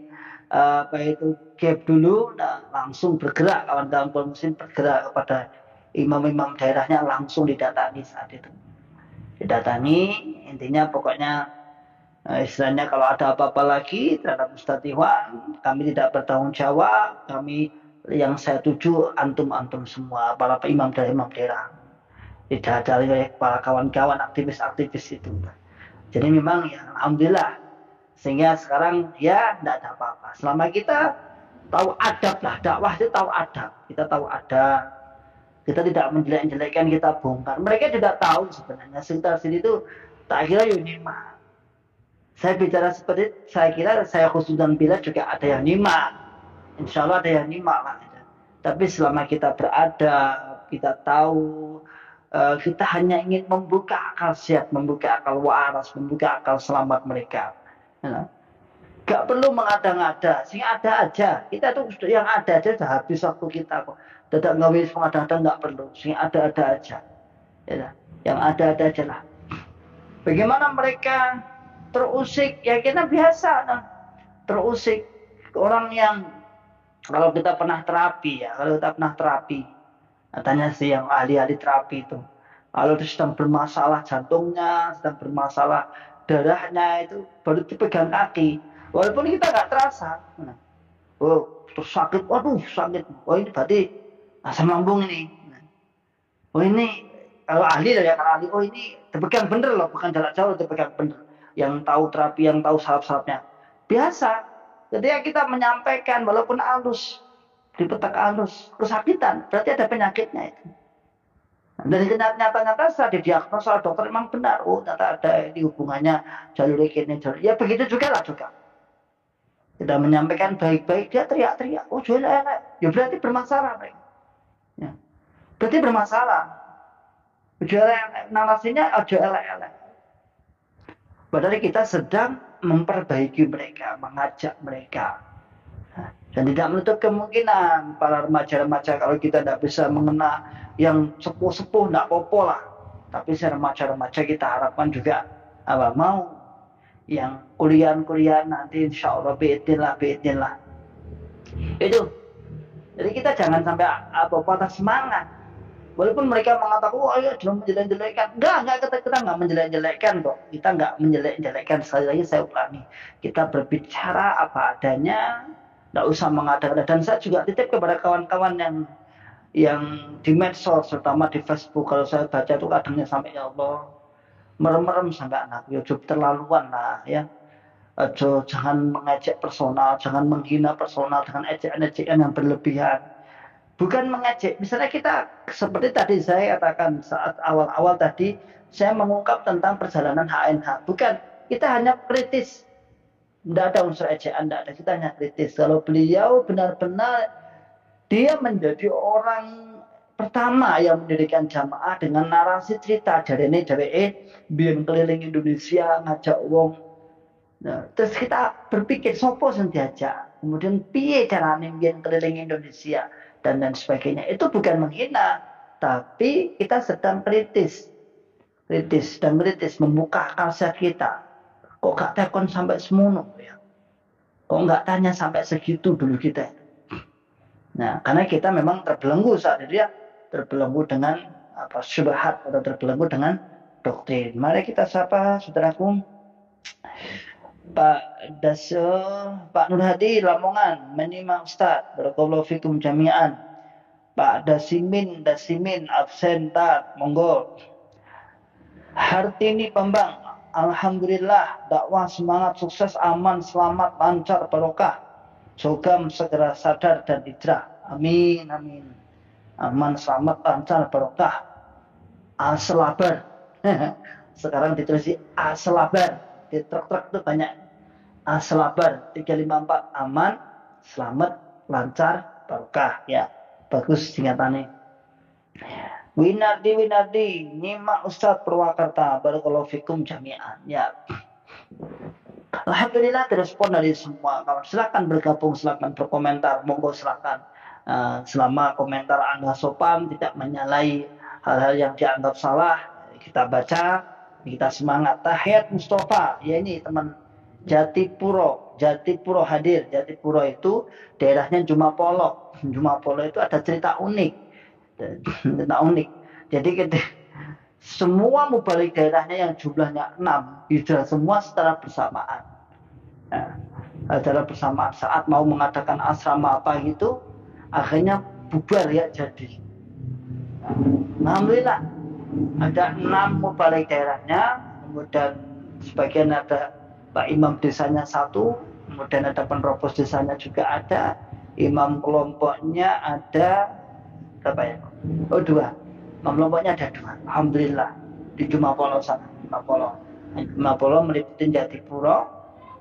gap dulu, nah, langsung bergerak kawan-kawan kaum muslim bergerak kepada imam-imam daerahnya, langsung didatangi saat itu. Didatangi, intinya pokoknya istilahnya kalau ada apa-apa lagi terhadap Ustadz Ikhwan, kami tidak bertanggung jawab, kami yang saya tuju antum-antum semua, para imam daerah. Tidak ada para kawan-kawan aktivis-aktivis itu. Jadi memang ya alhamdulillah, sehingga sekarang ya tidak ada apa-apa. Selama kita tahu adab lah, dakwah itu tahu adab. Kita tahu adab, kita tidak menjelek-jelekkan, kita bongkar. Mereka juga tahu sebenarnya sekitar sini itu tak kira nyimak. Saya bicara seperti saya kira saya khusus dan bila juga ada yang nyimak. Insya Allah ada yang nyimak lah. Tapi selama kita berada, kita tahu, kita hanya ingin membuka akal sehat, membuka akal waras, membuka akal selamat mereka. Ya. Gak perlu mengada-ngada, sing ada aja. Kita tuh yang ada aja sudah habis waktu kita kok. Tidak ngawis mengada-ngada nggak perlu, sing ada-ada aja. Ya. Yang ada-ada aja lah. Bagaimana mereka terusik? Ya kita biasa, nah. Terusik. Orang yang kalau kita pernah terapi ya, katanya sih yang ahli-ahli terapi itu, kalau itu sedang bermasalah jantungnya, sedang bermasalah darahnya, itu baru dipegang kaki, walaupun kita nggak terasa. Oh terus sakit, waduh sakit, oh ini berarti asam lambung ini. Oh ini kalau ahli ya, kalau ahli, oh ini dipegang bener loh, bukan jarak jauh, dipegang bener. Yang tahu terapi, yang tahu syarat-syaratnya. Biasa, ketika kita menyampaikan walaupun halus, dipetak halus, kesakitan, berarti ada penyakitnya itu. Dan nyata-nyata setelah didiagnosa dokter memang benar, oh ternyata ada di hubungannya jalur ini, ya begitu juga lah juga. Kita menyampaikan baik-baik, dia teriak-teriak, oh jual elek, ya berarti bermasalah. Ya. Berarti bermasalah. Jual elek, narasinya oh jual elek. Padahal kita sedang memperbaiki mereka, mengajak mereka. Dan tidak menutup kemungkinan para remaja-remaja kalau kita tidak bisa mengena yang sepuh-sepuh, tidak apa-apa lah. Tapi remaja-remaja kita harapkan juga mau yang kuliah nanti insya Allah biidnillah. Itu. Jadi kita jangan sampai patah semangat. Walaupun mereka mengatakan, oh ayo jangan menjelek-jelekkan. Enggak, kita nggak menjelek-jelekkan kok. Kita nggak menjelek-jelekkan. Sekali lagi saya ulangi. Kita berbicara apa adanya, nggak usah mengada-ngada. Dan saya juga titip kepada kawan-kawan yang di medsos, terutama di Facebook. Kalau saya baca itu kadangnya sampai ya Allah, merem-merem sampai anak. Ya terlaluan lah ya. Jangan mengejek personal, jangan menghina personal dengan ejek-ejekan yang berlebihan. Bukan mengejek, misalnya kita seperti tadi saya katakan saat awal-awal tadi saya mengungkap tentang perjalanan HNH. Bukan, kita hanya kritis. Tidak ada unsur ejekan, tidak ada. Kita hanya kritis. Kalau beliau benar-benar dia menjadi orang pertama yang mendirikan jamaah dengan narasi cerita dari ini biar keliling Indonesia ngajak wong. Nah, terus kita berpikir sopo sing diajak, kemudian piye carane biar keliling Indonesia dan sebagainya. Itu bukan menghina, tapi kita sedang kritis membuka akal sehat kita. Kok gak tekon sampai semono ya? Kok nggak tanya sampai segitu dulu kita? Nah, karena kita memang terbelenggu saat itu ya, terbelenggu dengan syubhat atau terbelenggu dengan doktrin. Mari kita sapa saudaraku Pak Daso, Pak Nur Hadi Lamongan, menyimak Ustaz. Barakallahu fikum jami'an. Pak Dasimin absen tat, monggo. Hartini Pembang, alhamdulillah dakwah semangat sukses aman selamat lancar barokah. Sogam segera sadar dan hijrah. Amin amin. Aman selamat lancar barokah. Aselabar. Sekarang ditulis aselabar. Di truk-truk itu banyak aselabar 354 aman selamat lancar barokah ya. Bagus singkatannya. Winardi nyimak Ustadz Purwakarta. Barakallahu fikum jami'an ya. Alhamdulillah direspon dari semua kawan. Silakan bergabung, silakan berkomentar, monggo silakan. Selama komentar Anda sopan, tidak menyalahi hal-hal yang dianggap salah, kita baca, kita semangat. Tahiyat Mustafa, ya ini teman Jatipuro hadir. Jatipuro itu daerahnya Jumapolo. Jumapolo itu ada cerita unik. Jadi semua mubalik daerahnya yang jumlahnya 6 hijrah semua secara bersamaan. Secara bersamaan saat mau mengadakan asrama apa gitu, akhirnya bubar ya jadi. Alhamdulillah ada 6 mubalik daerahnya, kemudian sebagian ada Pak Imam desanya 1, kemudian ada penerobos desanya juga ada, imam kelompoknya ada berapa ya? 2. Imam kelompoknya ada 2. Alhamdulillah di Jumapolo sana. Jumapolo meliputi Jatipuro,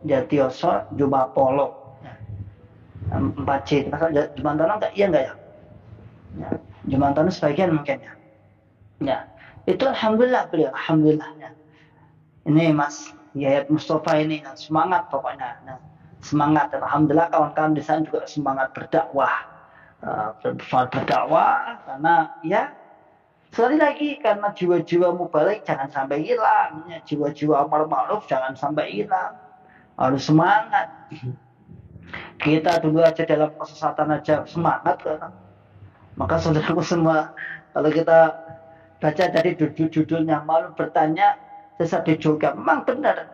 Jatioso, Jumapolo. 4C. Masa Jumantono enggak? Iya enggak ya? Ya. Jumantono sebagian mungkin ya. Ya. Itu alhamdulillah beliau. Alhamdulillah ya. Ini Mas Yayat Mustafa ini semangat pokoknya. Nah, semangat. Alhamdulillah kawan-kawan di sana juga semangat berdakwah. Berdakwah karena ya sekali lagi karena jiwa-jiwa mubalik jangan sampai hilang, ya, jiwa-jiwa amar ma'ruf jangan sampai hilang, harus semangat. Kita dulu aja dalam kesesatan aja semangat kan. Maka saudaraku semua, kalau kita baca dari judulnya malu bertanya sesat di juga memang benar.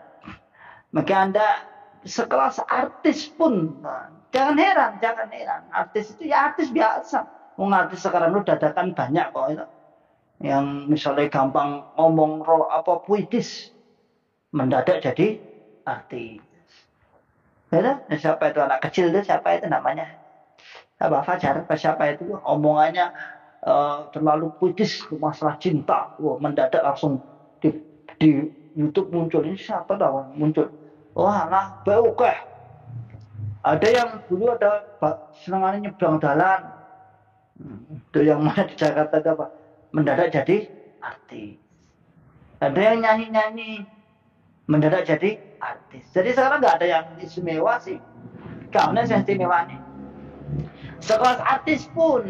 Maka Anda sekelas artis pun jangan heran. Artis itu ya artis biasa. Artis sekarang lu dadakan banyak kok itu. Yang misalnya gampang ngomong puitis, mendadak jadi artis. Ya, siapa itu anak kecil itu siapa itu namanya? Apa Fajar? Siapa itu? Omongannya terlalu puitis masalah cinta. Mendadak langsung di YouTube muncul. Ini siapa tahu muncul? Wah, nah oke. Ada yang dulu ada senangannya nyebrang jalan. Itu yang mana di Jakarta itu apa? Mendadak jadi artis. Ada yang nyanyi-nyanyi mendadak jadi artis. Jadi sekarang nggak ada yang istimewa sih. Karena yang istimewa nih. Sekelas artis pun,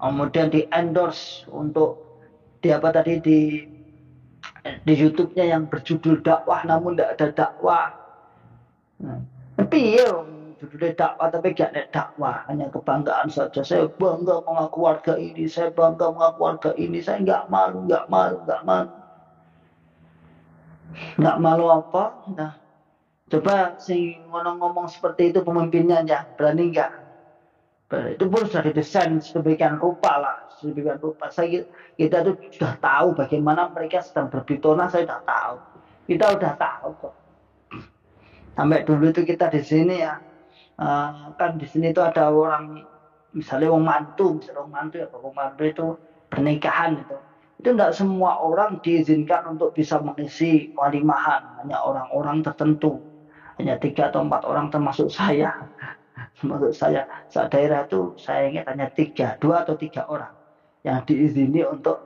kemudian di endorse untuk di YouTube-nya yang berjudul dakwah namun tidak ada dakwah. Tapi ya judulnya dakwah tapi gak ada dakwah, hanya kebanggaan saja. Saya bangga mengaku warga ini, saya nggak malu apa? Nah, coba si ngomong seperti itu pemimpinnya aja berani nggak? Itu pun sudah didesain sedemikian rupa. Kita tuh sudah tahu bagaimana mereka sedang berbitona. Saya sudah tahu. Kita sudah tahu kok. Sampai dulu itu kita di sini ya, kan di sini itu ada orang, misalnya wong mantu itu pernikahan itu tidak semua orang diizinkan untuk bisa mengisi walimahan, hanya orang-orang tertentu, hanya 3 atau 4 orang termasuk saya. Saat daerah itu saya ingat hanya 2 atau 3 orang yang diizini untuk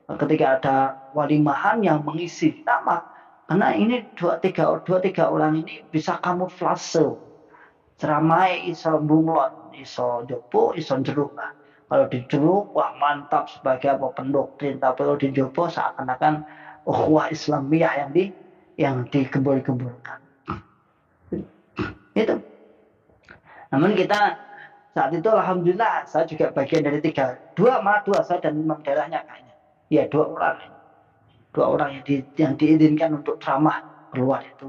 ketika ada walimahan yang mengisi nama. Karena ini 2-3 orang ini bisa kamuflase. Ceramai iso bunglon, iso jopo, iso jeruk. Kalau di jeruk, wah mantap sebagai pendoktrin. Tapi kalau di jopo seakan-akan ukhuwah Islamiyah yang digembur-gemburkan. Itu. Namun kita saat itu alhamdulillah saya juga bagian dari dua saya dan imam daerahnya kayaknya. Ya 2 orang yang diizinkan untuk ceramah keluar itu.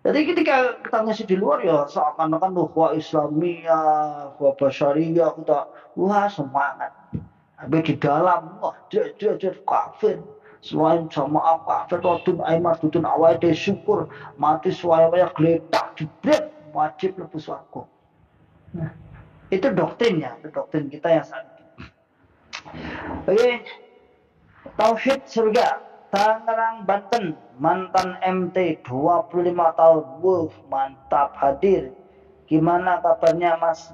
Jadi ketika kita ngisi di luar ya seakan-akan wah Islamiyah, wah Basyariyah, kita wah semangat. Tapi di dalam wah dia kafir. Selain jamaah kafir, rodun aiman, dudun awal de syukur, mati suaya geletak, jebret, wajib lepas swarga. Nah, itu doktrinnya, itu doktrin kita yang saat itu. Oke, tauhid surga. Tangerang, Banten, mantan MT 25 tahun, wuh mantap hadir. Gimana kabarnya Mas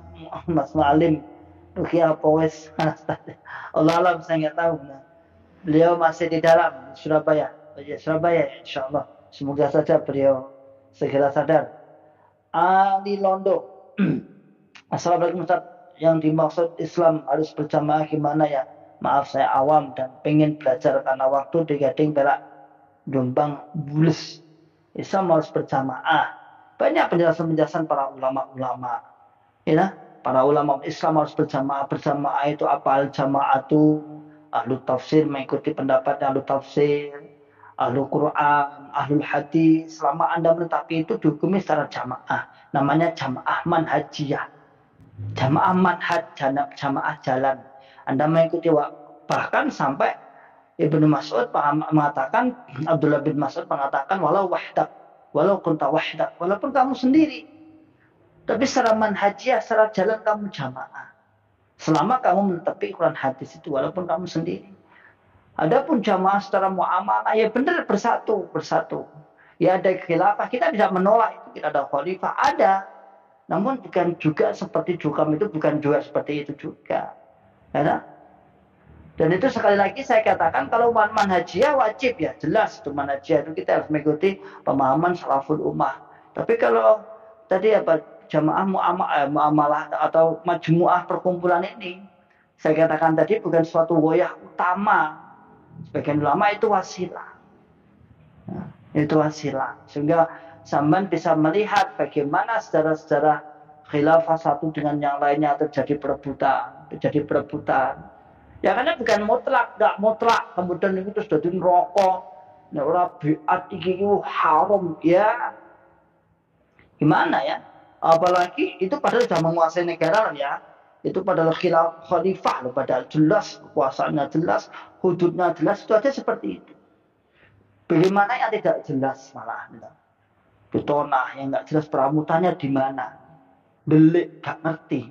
Malim? Rukia Powes, Allah alam saya nggak tahu. Nah, beliau masih di dalam Surabaya, Surabaya, insya Allah. Semoga saja beliau segera sadar. Ali Londo, Assalamualaikum Ustaz. Yang dimaksud Islam harus berjamaah gimana ya? Maaf saya awam dan pengen belajar karena waktu di Gading Perak Jombang Bulus. Islam harus berjamaah. Banyak penjelasan-penjelasan para ulama-ulama. Ya, para ulama Islam harus berjamaah. Berjamaah itu apa? Al-jamaatu, ahlu tafsir mengikuti pendapatnya ahlu tafsir, ahlu Quran, ahlul hadis. Selama Anda menetapi itu dihukumi secara jamaah. Namanya jamaah manhajiyah. Jamaah manhaj, jamaah jalan. Anda mengikuti bahkan sampai Ibnu Mas'ud mengatakan, Abdullah bin Mas'ud mengatakan walau kunta wahdak, walaupun kamu sendiri. Tapi secara manhajiyah, secara jalan kamu jamaah. Selama kamu menetapi Quran hadis itu walaupun kamu sendiri. Adapun jamaah secara muamalah ya benar bersatu. Ya ada khilafah, kita bisa menolak itu, kita ada khalifah, ada. Namun bukan juga seperti Jukam itu, bukan juga seperti itu juga. Ya, dan itu sekali lagi saya katakan kalau manhajiyah wajib ya jelas itu manhajiyah itu kita harus mengikuti pemahaman salaful ummah. Tapi kalau tadi apa jamaah muamalah atau majmuah perkumpulan ini saya katakan tadi bukan suatu goyah utama. Sebagian ulama itu wasilah. Nah, itu wasilah sehingga sampean bisa melihat bagaimana sejarah-sejarah khilafah satu dengan yang lainnya terjadi perebutan. Ya karena bukan nggak mutlak. Kemudian itu terus jadi rokok. Ya orang biat itu haram ya. Gimana ya? Apalagi itu padahal sudah menguasai negara ya. Itu padahal khalifah loh, padahal jelas kekuasaannya jelas, hududnya jelas, itu aja seperti itu. Pilih mana yang tidak jelas malah. Betonah yang nggak jelas peramutannya di mana. Delik gak ngerti.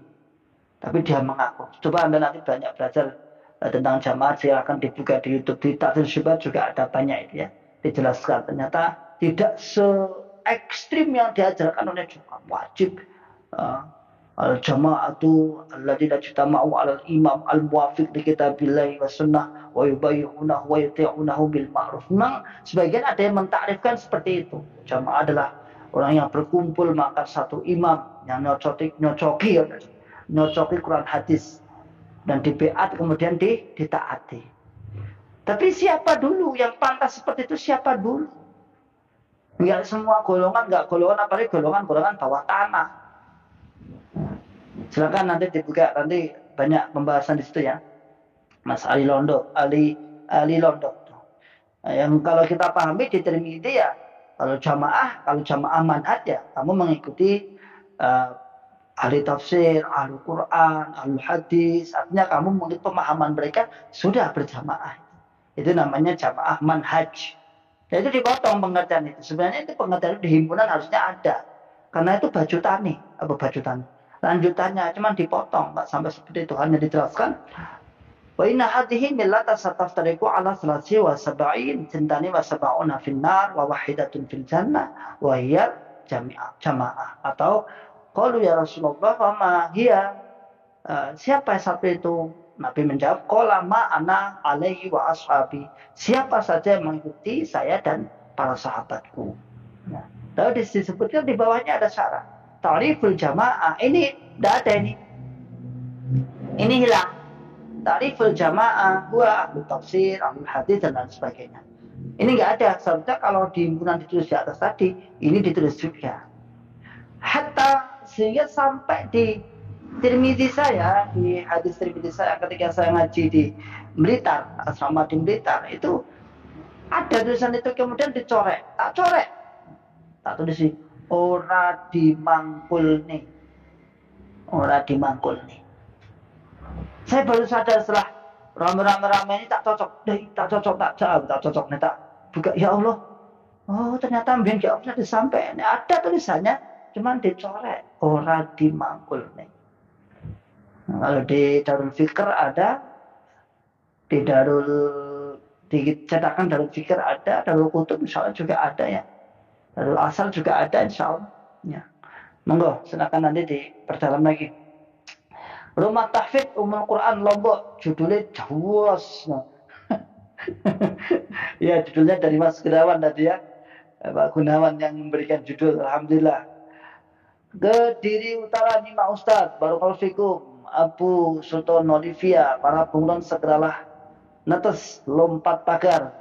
Tapi dia mengaku. Coba Anda nanti banyak belajar tentang jamaah, silakan dibuka di YouTube. Di Ta'zil Syubhat juga ada banyak itu ya. Dijelaskan ternyata tidak se ekstrim yang diajarkan oleh Jukam. Wajib al-jama'atu alladzina jitama'u 'alal imam al-muwafiq li kitabillahi was sunnah wa yubayyi'unahu wa yuti'unahu bil ma'ruf. Memang sebagian ada yang mentakrifkan seperti itu. Jamaah adalah orang yang berkumpul maka satu imam yang nyocoki Quran hadis dan dibeat kemudian ditaati. Tapi siapa dulu yang pantas seperti itu? Siapa dulu? Enggak semua golongan, apalagi golongan bawah tanah. Silakan nanti dibuka, nanti banyak pembahasan di situ ya. Mas Ali Londo. Yang kalau kita pahami di Tirmidzi ya, kalau jamaah manhaj ya, kamu mengikuti ahli tafsir, ahli Quran, ahli hadis, artinya kamu mengikuti pemahaman mereka sudah berjamaah. Itu namanya jamaah manhaj. Dan itu dipotong pengertian itu. Sebenarnya itu pengertian di himpunan harusnya ada. Karena itu baju tani. Lanjutannya cuma dipotong, nggak sampai seperti itu. Hanya dijelaskan. Wa inna hadhihi millata sataftariqu ala 73 jintani wa sab'una finnar wa wahidatun fil jannah wa hiya jamaah. Atau qalu ya Rasulullah wa ma hiya, siapa satu itu? Nabi menjawab, qala ma ana alaihi wa ashabi. Siapa saja yang mengikuti saya dan para sahabatku. Nah, lalu disebutkan di bawahnya ada syarat. Ta'riful jamaah. Ini tidak ada ini. Ini hilang. Ta'riful jamaah gua ahli tafsir, ahli hadis dan lain sebagainya. Ini enggak ada. Seharusnya kalau di himpunan ditulis di atas tadi, ini ditulis juga. Hatta sehingga sampai di Tirmidzi saya, di hadis Tirmidzi saya ketika saya ngaji di Blitar, asrama di Blitar, itu ada tulisan itu kemudian dicorek, tak tulis ora dimangkul nih, ora dimangkul nih. Saya baru sadar setelah rame-rame ini tak cocok nih, tak cocok nih, tak buka, ya Allah, oh ternyata mbien gak usah disampaikan, ada tulisannya, cuman dicorek, ora dimangkul nih. Kalau di Darul Fikr ada, di cetakan Darul Fikr ada, Darul Kutub misalnya juga ada ya, Darul Asal juga ada insya Allah. Ya. Monggo, silakan nanti diperdalam lagi. Rumah Tahfidz Ummul Quran Lombok, judulnya Jawas. Nah. Ya, judulnya dari Mas Gunawan tadi ya, Pak Gunawan yang memberikan judul, alhamdulillah. Kediri Utara Nima Ustadz, Barakallahu fikum. Abu Sultan Olivia, para bunglon segeralah netes lompat pagar,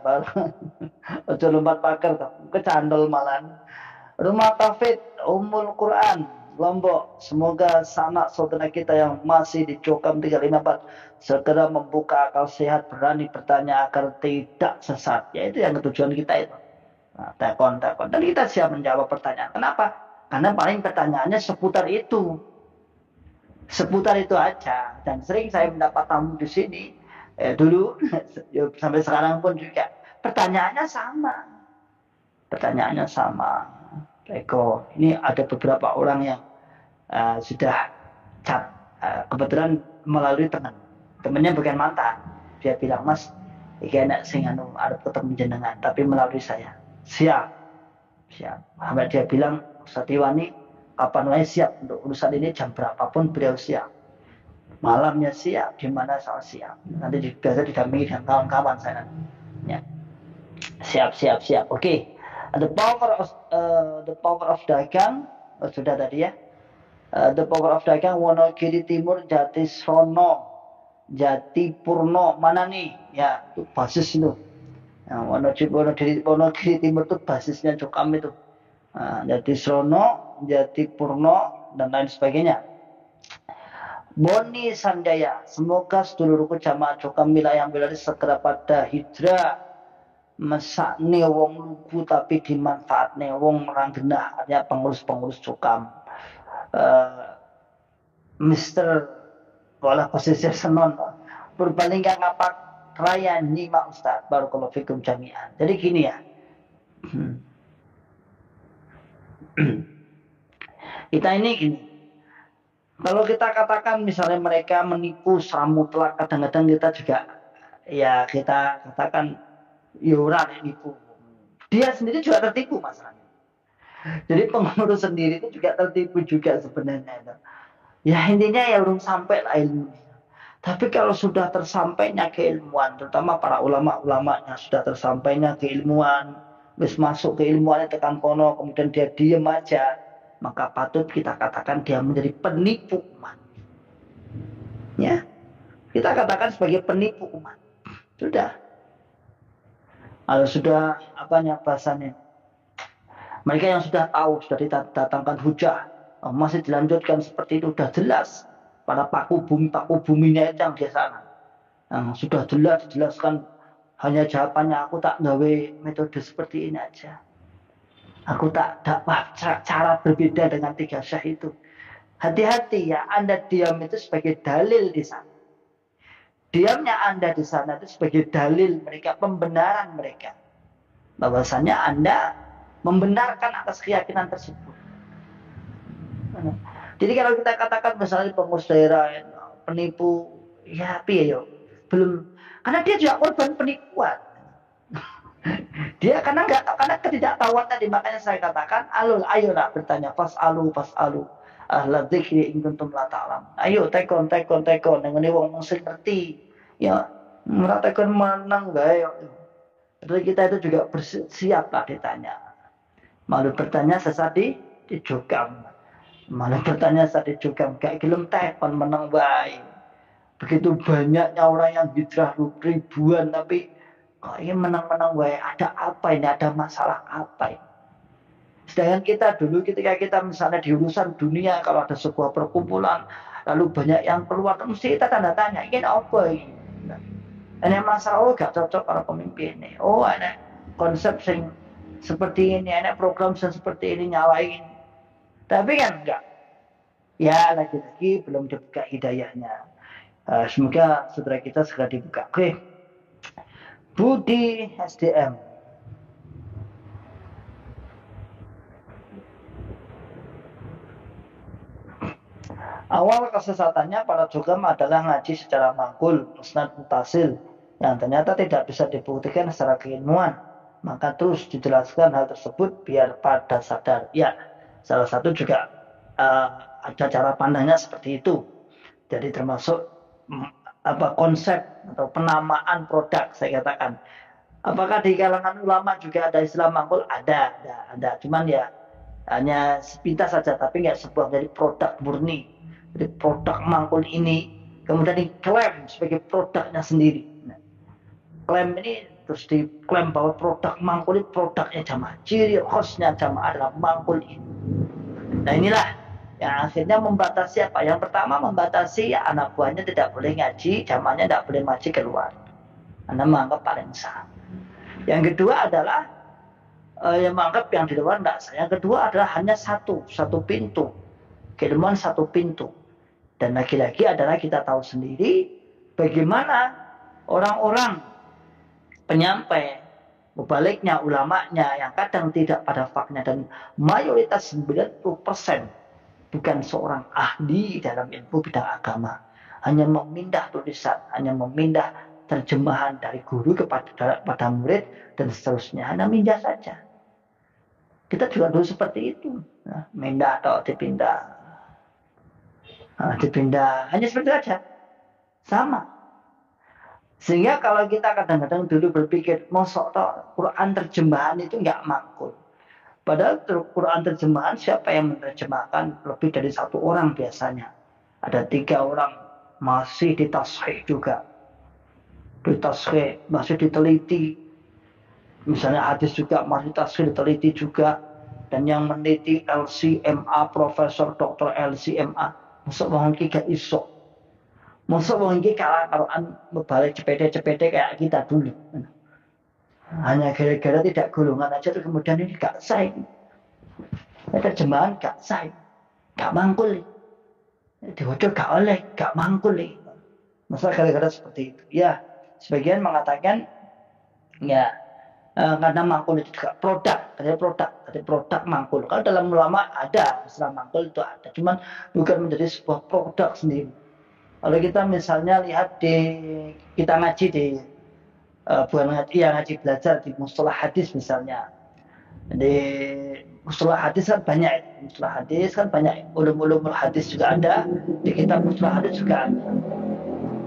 ojo lompat pagar, kecandol malan. Rumah Tahfidz Ummul Quran Lombok, semoga sanak saudara kita yang masih di Cokam 354 segera membuka akal sehat, berani bertanya agar tidak sesat. Ya itu yang tujuan kita itu. Nah, tekon. Dan kita siap menjawab pertanyaan. Kenapa? Karena paling pertanyaannya seputar itu aja. Dan sering saya mendapat tamu di sini dulu sampai sekarang pun juga pertanyaannya sama. Eko, ini ada beberapa orang yang sudah chat, kebetulan melalui temannya bukan mantan. Dia bilang, Mas, iki enak sing anu arep ketemu jenengan, tapi melalui saya. Siap. Sampai dia bilang, Ustaz Iwani, kapan wae siap untuk urusan ini, jam berapapun beliau siap. Malamnya siap, di mana saya siap. Nanti biasa didampingi dengan kawan-kawan saya. Ya. Siap. Oke. The power of dagang, sudah tadi ya. The power of dagang Wonogiri Timur, Jatisrono, Jatipurno, mana nih? Ya, itu basis itu. Ya, Wonogiri Timur itu basisnya Cokam itu. Jatisrono, Jatipurno, dan lain sebagainya. Boni Sanjaya, semoga sedulurku jamaah Cokam wilayah segera pada hijrah. Mesakne wong lugu tapi dimanfaatne wong ranggenah, artinya pengurus Cokam. Mr. Wala Pesisir Senon Purbalingga Ngapak Raya Nima Ustaz, Barakallahu fikum jami'an. Jadi gini ya, kita ini gini, kalau kita katakan misalnya mereka menipu secara mutlak, kadang-kadang kita juga ya kita katakan ora nipu. Dia sendiri juga tertipu masalahnya. Jadi pengurus sendiri itu juga tertipu juga sebenarnya. Ya intinya ya belum sampai lah ilmu. Tapi kalau sudah tersampainya keilmuan, terutama para ulama-ulamanya sudah tersampainya keilmuan, wis masuk keilmuannya tekan kono, kemudian dia diam aja, maka patut kita katakan dia menjadi penipu umat. Ya, kita katakan sebagai penipu umat. Sudah. Kalau sudah bahasanya, mereka yang sudah tahu, sudah didatangkan hujah, masih dilanjutkan seperti itu, sudah jelas pada paku buminya itu yang di sana. Sudah jelas dijelaskan, hanya jawabannya aku tak gawe metode seperti ini aja. Aku tak dapat cara berbeda dengan 3 syekh itu. Hati-hati ya, Anda diam itu sebagai dalil di sana. Diamnya Anda di sana itu sebagai dalil mereka, pembenaran mereka. Bahwasanya Anda membenarkan atas keyakinan tersebut. Jadi kalau kita katakan misalnya pengurus daerah penipu, ya piye yo? Belum, karena dia juga korban penipuan. Dia karena ketidaktahuan tadi, makanya saya katakan ayolah bertanya, fasalu ahla dzikri in kuntum la ta'lam. Ayo tekon ngene wong sing ngerti. Ya, ora tekon menang gae. Jadi kita itu juga bersiap lah ditanya. Malu bertanya sesat di Cokam. Malu bertanya sesat di Cokam, gak gelem tekon menang bae. Begitu banyaknya orang yang hijrah ribuan tapi kok ini menang-menang wae, ada apa ini? Ada masalah apa ini? Sedangkan kita dulu ketika kita misalnya di urusan dunia, kalau ada sebuah perkumpulan, lalu banyak yang keluar, mesti kita tanda tanya, ini apa ini? Ini masalah, oh gak cocok para pemimpin ini. Oh ada konsep yang seperti ini, ada program yang seperti ini, nyawain. Tapi kan enggak. Ya lagi-lagi belum dibuka hidayahnya. Semoga saudara kita segera dibuka. Oke. Budi SDM. Awal kesesatannya para jogam adalah ngaji secara makul, musnad mutasil, yang ternyata tidak bisa dibuktikan secara keilmuan. Maka terus dijelaskan hal tersebut biar pada sadar. Ya, salah satu juga ada cara pandangnya seperti itu. Jadi termasuk konsep atau penamaan produk saya katakan. Apakah di kalangan ulama juga ada istilah makul? Ada. Cuman ya hanya sepintas saja, tapi nggak sebuah dari produk murni. Jadi produk mangkul ini kemudian diklaim sebagai produknya sendiri. Nah, klaim ini terus diklaim bahwa produk mangkul ini produknya jamaah, ciri khasnya jamaah adalah mangkul ini. Nah inilah yang akhirnya membatasi apa? Yang pertama membatasi ya, anak buahnya tidak boleh ngaji, jamaahnya tidak boleh ngaji keluar. Anda menganggap paling sah. Yang kedua adalah yang menganggap yang di luar tidak sah. Yang kedua adalah hanya satu pintu. Keilmuan satu pintu. Dan lagi-lagi adalah kita tahu sendiri bagaimana orang-orang penyampai, mubaliknya, ulamanya yang kadang tidak pada faknya dan mayoritas 90% bukan seorang ahli dalam ilmu bidang agama. Hanya memindah tulisan, hanya memindah terjemahan dari guru kepada murid dan seterusnya. Hanya mindah saja. Kita juga dulu seperti itu. Nah, mindah atau dipindah. Dipindah hanya seperti itu saja, sama. Sehingga kalau kita kadang-kadang dulu berpikir mosok toh Quran terjemahan itu nggak makul, padahal Quran terjemahan siapa yang menerjemahkan lebih dari satu orang biasanya, ada 3 orang masih ditashih juga, ditashih masih diteliti, misalnya hadis juga masih ditashih diteliti juga, dan yang meneliti LCMA Profesor Dr. LCMA. Masuk wong iki gak iso. Masuk wong iki kalah-kalahan membalik cepete-cepete kayak kita dulu. Hanya gara-gara tidak golongan aja terus kemudian ini gak sah. Terjemahan gak sah. Gak mangkul. Diwaca gak oleh, gak mangkul. Masa gara-gara seperti itu. Ya, sebagian mengatakan ya karena mangkul itu juga produk mangkul. Kalau dalam ulama ada istilah mangkul itu ada, cuman bukan menjadi sebuah produk sendiri. Kalau kita misalnya lihat kita ngaji di bukan ngaji belajar di mustalah hadis misalnya, di mustalah hadis kan banyak, ulum-ulumul hadis juga ada, di kitab mustalah hadis juga ada.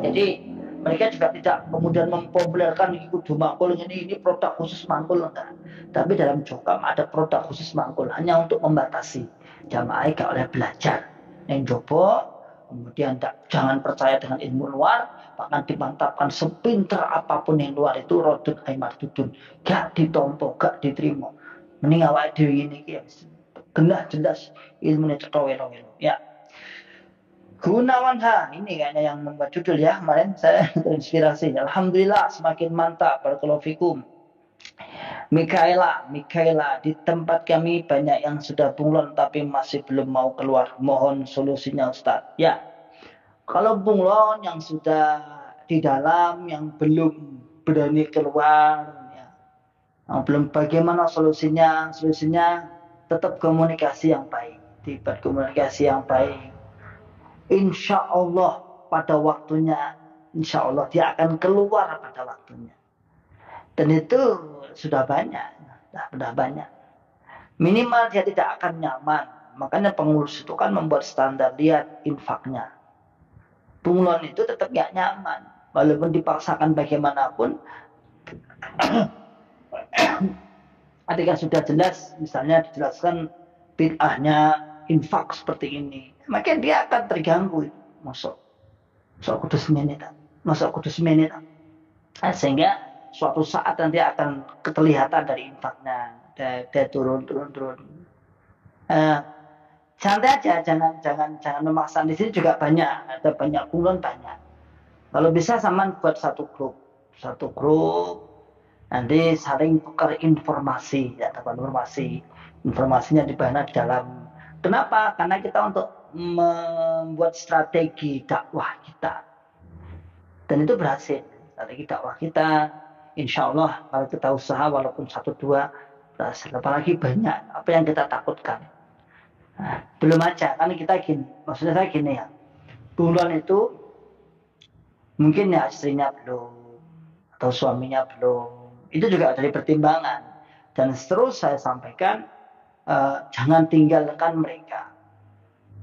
Jadi mereka juga tidak kemudian mempopulerkan kudu mangkul ini produk khusus mangkul enggak. Tapi dalam jokam ada produk khusus mangkul hanya untuk membatasi jamaah gak oleh belajar. Yang jopo kemudian jangan percaya dengan ilmu luar, bahkan dimantapkan sepinter apapun yang luar itu rodun aimardudun, gak ditompo, gak diterima. Mending awake dhewe ini iki genah jelas ilmune cetha welo-welo. Ya. Gunawan ini kayaknya yang membuat judul ya, kemarin saya terinspirasi. Alhamdulillah semakin mantap, barakallahu fikum. Mikaela, di tempat kami banyak yang sudah bunglon tapi masih belum mau keluar. Mohon solusinya Ustaz. Ya, kalau bunglon yang sudah di dalam yang belum berani keluar, ya, belum bagaimana solusinya? Solusinya tetap komunikasi yang baik, dibuat komunikasi yang baik. Insya Allah pada waktunya, insya Allah dia akan keluar pada waktunya. Dan itu sudah banyak. Minimal dia tidak akan nyaman. Makanya pengurus itu kan membuat standar, lihat infaknya. Bunglon itu tetap gak nyaman. Walaupun dipaksakan bagaimanapun. Ketika sudah jelas, misalnya dijelaskan bid'ahnya infak seperti ini, maka dia akan terganggu. Masuk kudus menit. Sehingga suatu saat nanti akan kelihatan dari infaknya. Dia turun. Eh, santai aja, jangan memaksa. Di sini juga banyak, ada banyak bunglon banyak. Kalau bisa saman buat satu grup, nanti saling tukar informasi, ya, tukar informasi. Informasinya dibahas di dalam. Kenapa? Karena kita untuk membuat strategi dakwah kita, dan itu berhasil. Strategi dakwah kita, insya Allah kalau kita usaha walaupun satu dua berhasil. Apalagi banyak apa yang kita takutkan. Nah, belum aja, kan kita gini, maksudnya saya gini ya, bulan itu mungkin ya istrinya belum, atau suaminya belum, itu juga dari pertimbangan. Dan terus saya sampaikan, jangan tinggalkan mereka.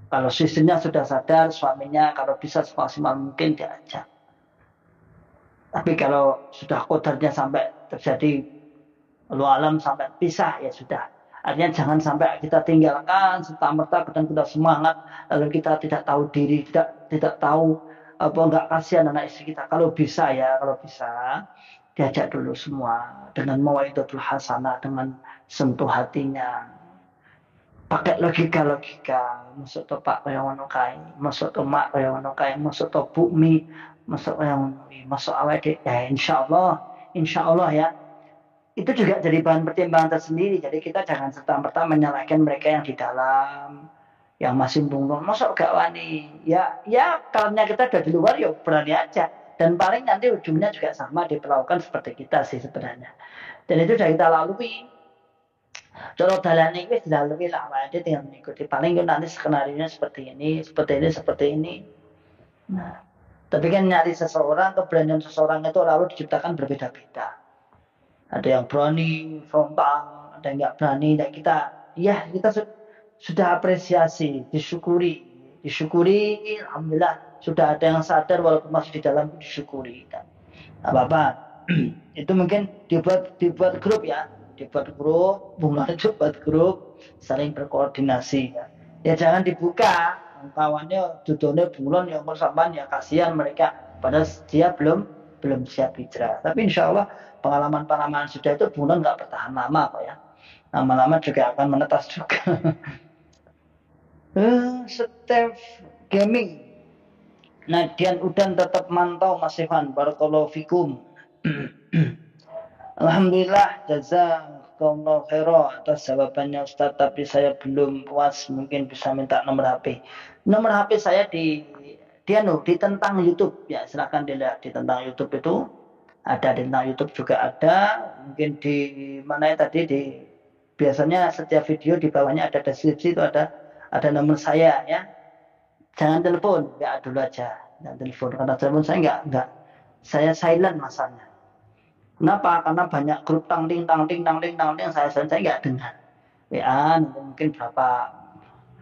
Kalau istrinya sudah sadar, suaminya kalau bisa semaksimal mungkin diajak. Tapi kalau sudah kodarnya sampai terjadi lu alam sampai pisah, ya sudah. Artinya jangan sampai kita tinggalkan serta-merta dan kita semangat lalu kita tidak tahu diri, tidak tahu apa, enggak kasihan anak istri kita. Kalau bisa diajak dulu semua dengan mau'izatul hasanah, dengan sentuh hatinya. Pakai logika, masuk to pak kaya ngono kae, masuk to mak kaya ngono kae, masuk to bumi, masuk kaya ngono, masuk awake ya insya Allah ya. Itu juga jadi bahan pertimbangan tersendiri. Jadi kita jangan serta-merta menyalahkan mereka yang di dalam, yang masih bunglon, masuk gak wani. Ya karena kita udah di luar ya berani aja. Dan paling nanti ujungnya juga sama, diperlakukan seperti kita sih sebenarnya. Dan itu sudah kita lalui. Kalau dalan ini dilalui lah, dia tinggal mengikuti. Paling nanti skenario seperti ini, seperti ini. Nah, tapi kan nyari seseorang, keberanian seseorang itu lalu diciptakan berbeda-beda. Ada yang berani frontal, ada yang nggak berani. Dan kita sudah apresiasi, disyukuri, alhamdulillah sudah ada yang sadar walaupun masih di dalam, disyukuri. Nggak apa-apa. Itu mungkin dibuat grup ya, bunga itu buat grup, saling berkoordinasi. Ya jangan dibuka, kawannya judulnya bulan yang bersamaan, ya kasihan mereka, padahal dia belum siap hijrah. Tapi insya Allah pengalaman sudah itu bulan nggak bertahan lama kok ya. Lama-lama juga akan menetas juga. Steph Gaming. Nadian Udan tetap mantau Mas Evan. Barakallahu fikum. Alhamdulillah, jazakallahu khairan atas jawabannya Ustaz, tapi saya belum puas, mungkin bisa minta nomor HP. Nomor HP saya di tentang YouTube ya, silakan dilihat di tentang YouTube itu ada, di tentang YouTube juga ada, mungkin di mana ya tadi, biasanya setiap video di bawahnya ada deskripsi, itu ada nomor saya ya. Jangan telepon, ya dulu aja, jangan telepon karena telepon saya enggak, saya silent masanya. Kenapa? Karena banyak grup tangting, saya nggak dengar. WA mungkin berapa,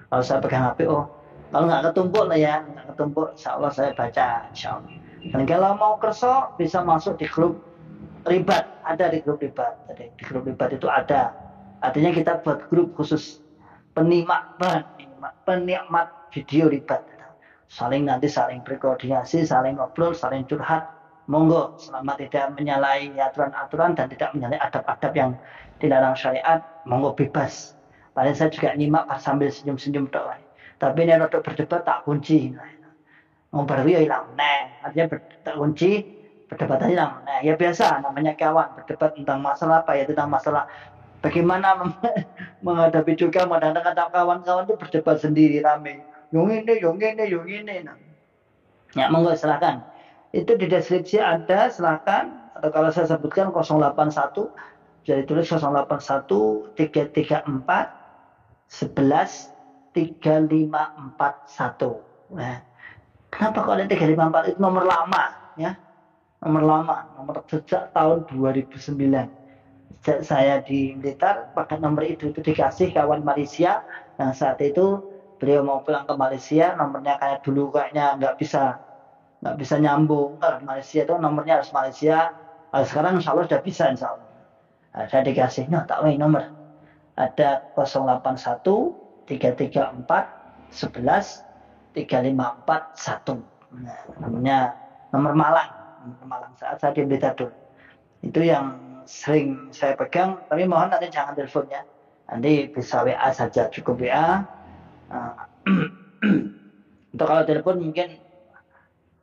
kalau saya pegang HP, kalau nggak ketumpuk lah ya, insya Allah saya baca, insya Allah. Dan kalau mau kerso bisa masuk di grup ribat, ada di grup ribat. Jadi di grup ribat itu ada, artinya kita buat grup khusus penikmat video ribat. Saling berkoordinasi, saling ngobrol, saling curhat. Monggo, selama tidak menyalahi aturan-aturan dan tidak menyalahi adab-adab yang dilarang syariat, monggo bebas. Paling saya juga nyimak sambil senyum-senyum doang. Tapi ini untuk berdebat tak kunci. Ngobrol ya hilang, artinya tak kunci, perdebatannya hilang. Ya biasa, namanya kawan, berdebat tentang masalah apa ya, tentang masalah bagaimana menghadapi juga, kadang-kadang kawan-kawan itu berdebat sendiri rame. Yung ini. Ya monggo silakan. Itu di deskripsi ada, silakan. Atau kalau saya sebutkan 081, jadi tulis 081 334 11 3541. Nah, kenapa kok ada 354? Itu nomor lama ya. Nomor sejak tahun 2009. Sejak saya di Blitar pakai nomor itu dikasih kawan Malaysia. Nah, saat itu beliau mau pulang ke Malaysia, nomornya kayak dulu kayaknya nggak bisa nyambung. Kalau Malaysia itu nomornya harus Malaysia. Sekarang insya Allah sudah bisa, insya Allah. Saya dikasihnya tak tahu nomor. Ada 081 334 11 3541. Nah, namanya nomor Malang saat saya di Blitar. Itu yang sering saya pegang, tapi mohon nanti jangan telepon ya. Nanti bisa WA saja, cukup WA. Untuk kalau telepon mungkin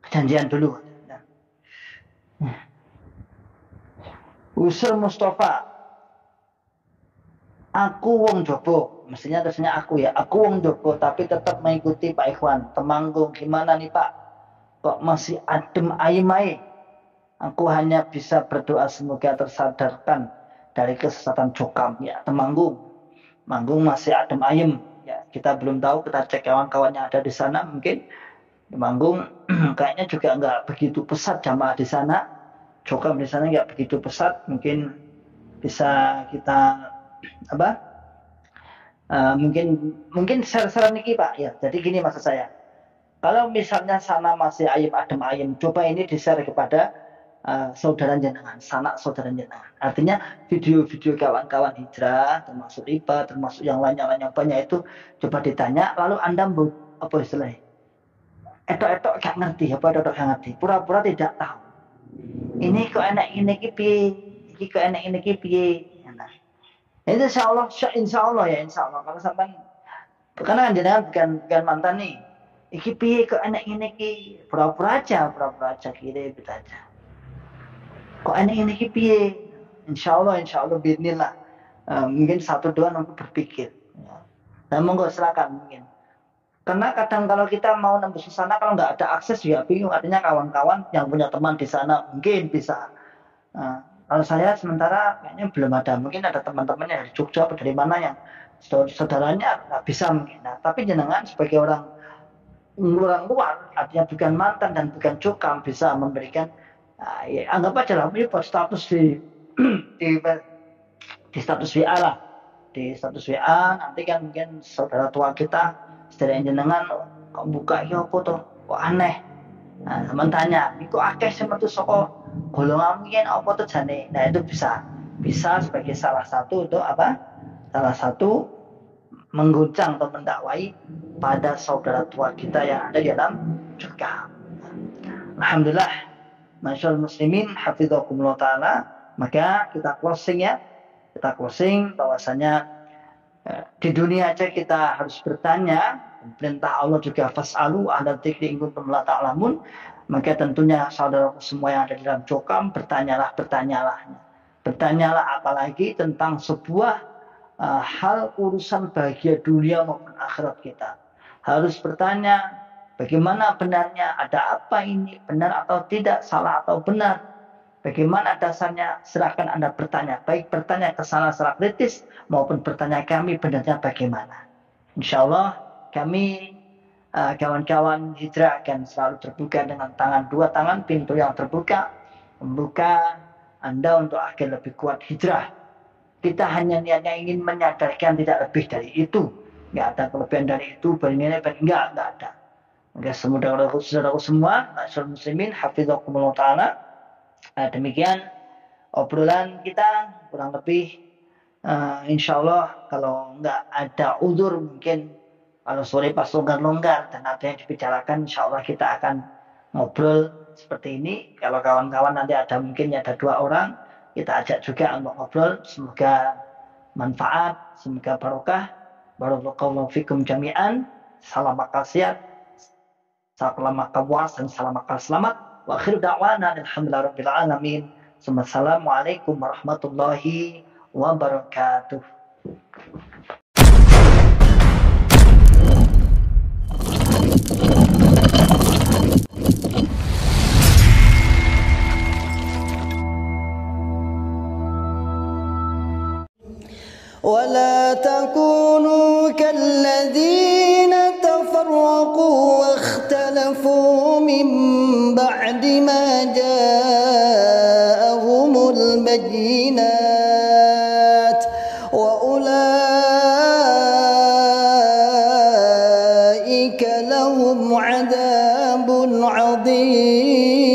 janjian dulu. Usul Mustafa, aku wong Jopo, mestinya terusnya aku ya, aku wong Jopo tapi tetap mengikuti Pak Ikhwan. Temanggung gimana nih Pak? Kok masih adem ayem aja? Aku hanya bisa berdoa semoga tersadarkan dari kesesatan Jokam ya. Temanggung masih adem ayem ya. Kita belum tahu, kita cek kawan-kawan yang ada di sana. Mungkin Temanggung kayaknya juga nggak begitu pesat jamaah di sana. Jokam di sana nggak begitu pesat. Mungkin bisa kita mungkin share-share niki Pak ya. Jadi gini maksud saya, kalau misalnya sana masih ayem adem ayem, coba ini di-share kepada saudara jenengan, sanak saudara jenengan. Artinya video-video kawan-kawan hijrah, termasuk IPA, termasuk yang lainnya banyak itu, coba ditanya, lalu Anda apa istilahnya? Etok-etok gak ngerti, etok gak ngerti, pura-pura tidak tahu. Ini kok enak ini piye? Iki kok enak ini piye? Nah, itu insya Allah ya, insya Allah. Kalau sampai, karena jenengan bukan mantan nih. Iki piye kok enak ini ki? Pura-pura aja kira gitu aja. Kok enak ini ki piye? Insya Allah bismillah. Mungkin 1-2 nanti berpikir. Nah, monggo silakan mungkin. Karena kadang kalau kita mau nembus ke sana, kalau nggak ada akses ya bingung. Artinya kawan-kawan yang punya teman di sana mungkin bisa. Kalau saya sementara kayaknya belum ada. Mungkin ada teman-teman yang dari Jogja atau dari mana yang saudaranya nggak bisa mungkin. Nah, tapi jenengan sebagai orang luar, artinya bukan mantan dan bukan Jokam, bisa memberikan, ya, anggap aja lah, ini buat status di status WA lah. Di status WA nanti kan mungkin saudara tua kita, saudara jenengan kok buka ya apa tuh, kok aneh. Nah, teman tanya, kok akeh semetu saka golongan mungkin apa tuh jane. Nah, itu bisa sebagai salah satu untuk salah satu mengguncang atau mendakwai pada saudara tua kita yang ada di dalam Jokam. Alhamdulillah, masyaallah muslimin hafizakumullah taala. Maka kita closing ya. Kita closing bahwasanya di dunia aja kita harus bertanya. Perintah Allah juga fas'alu ahla dzikri in kuntum la ta'lamun. Maka tentunya saudara semua yang ada di dalam Jokam, bertanyalah. Bertanyalah apalagi tentang sebuah hal urusan bahagia dunia maupun akhirat kita. Harus bertanya bagaimana benarnya, ada apa ini, benar atau tidak, salah atau benar. Bagaimana dasarnya, silahkan Anda bertanya. Baik bertanya ke sana secara kritis maupun bertanya kami benarnya bagaimana. Insya Allah kami kawan-kawan hijrah akan selalu terbuka dengan dua tangan, pintu yang terbuka, membuka Anda untuk agar lebih kuat hijrah. Kita hanya niatnya ingin menyadarkan, tidak lebih dari itu. Nggak ada kelebihan dari itu, nggak ada. Maka saudara-saudaraku semua, masyaallah muslimin, hafizakumullah ta'ala. Demikian obrolan kita kurang lebih. Insya Allah kalau nggak ada uzur, mungkin kalau sore pas longgar-longgar dan ada yang dibicarakan, insya Allah kita akan ngobrol seperti ini. Kalau kawan-kawan nanti ada mungkin ada 2 orang, kita ajak juga untuk ngobrol. Semoga manfaat, semoga barokah. Barakallahu fikum jami'an. Salam akal sehat, salam akal puas, dan salam akal selamat. Wa akhir da'wana alhamdulillah rabbil alamin. Assalamualaikum warahmatullahi wabarakatuh. ولا تكونوا كالذين تفرقوا واختلفوا من بعد ما جاءهم البينات وأولئك لهم عذاب عظيم.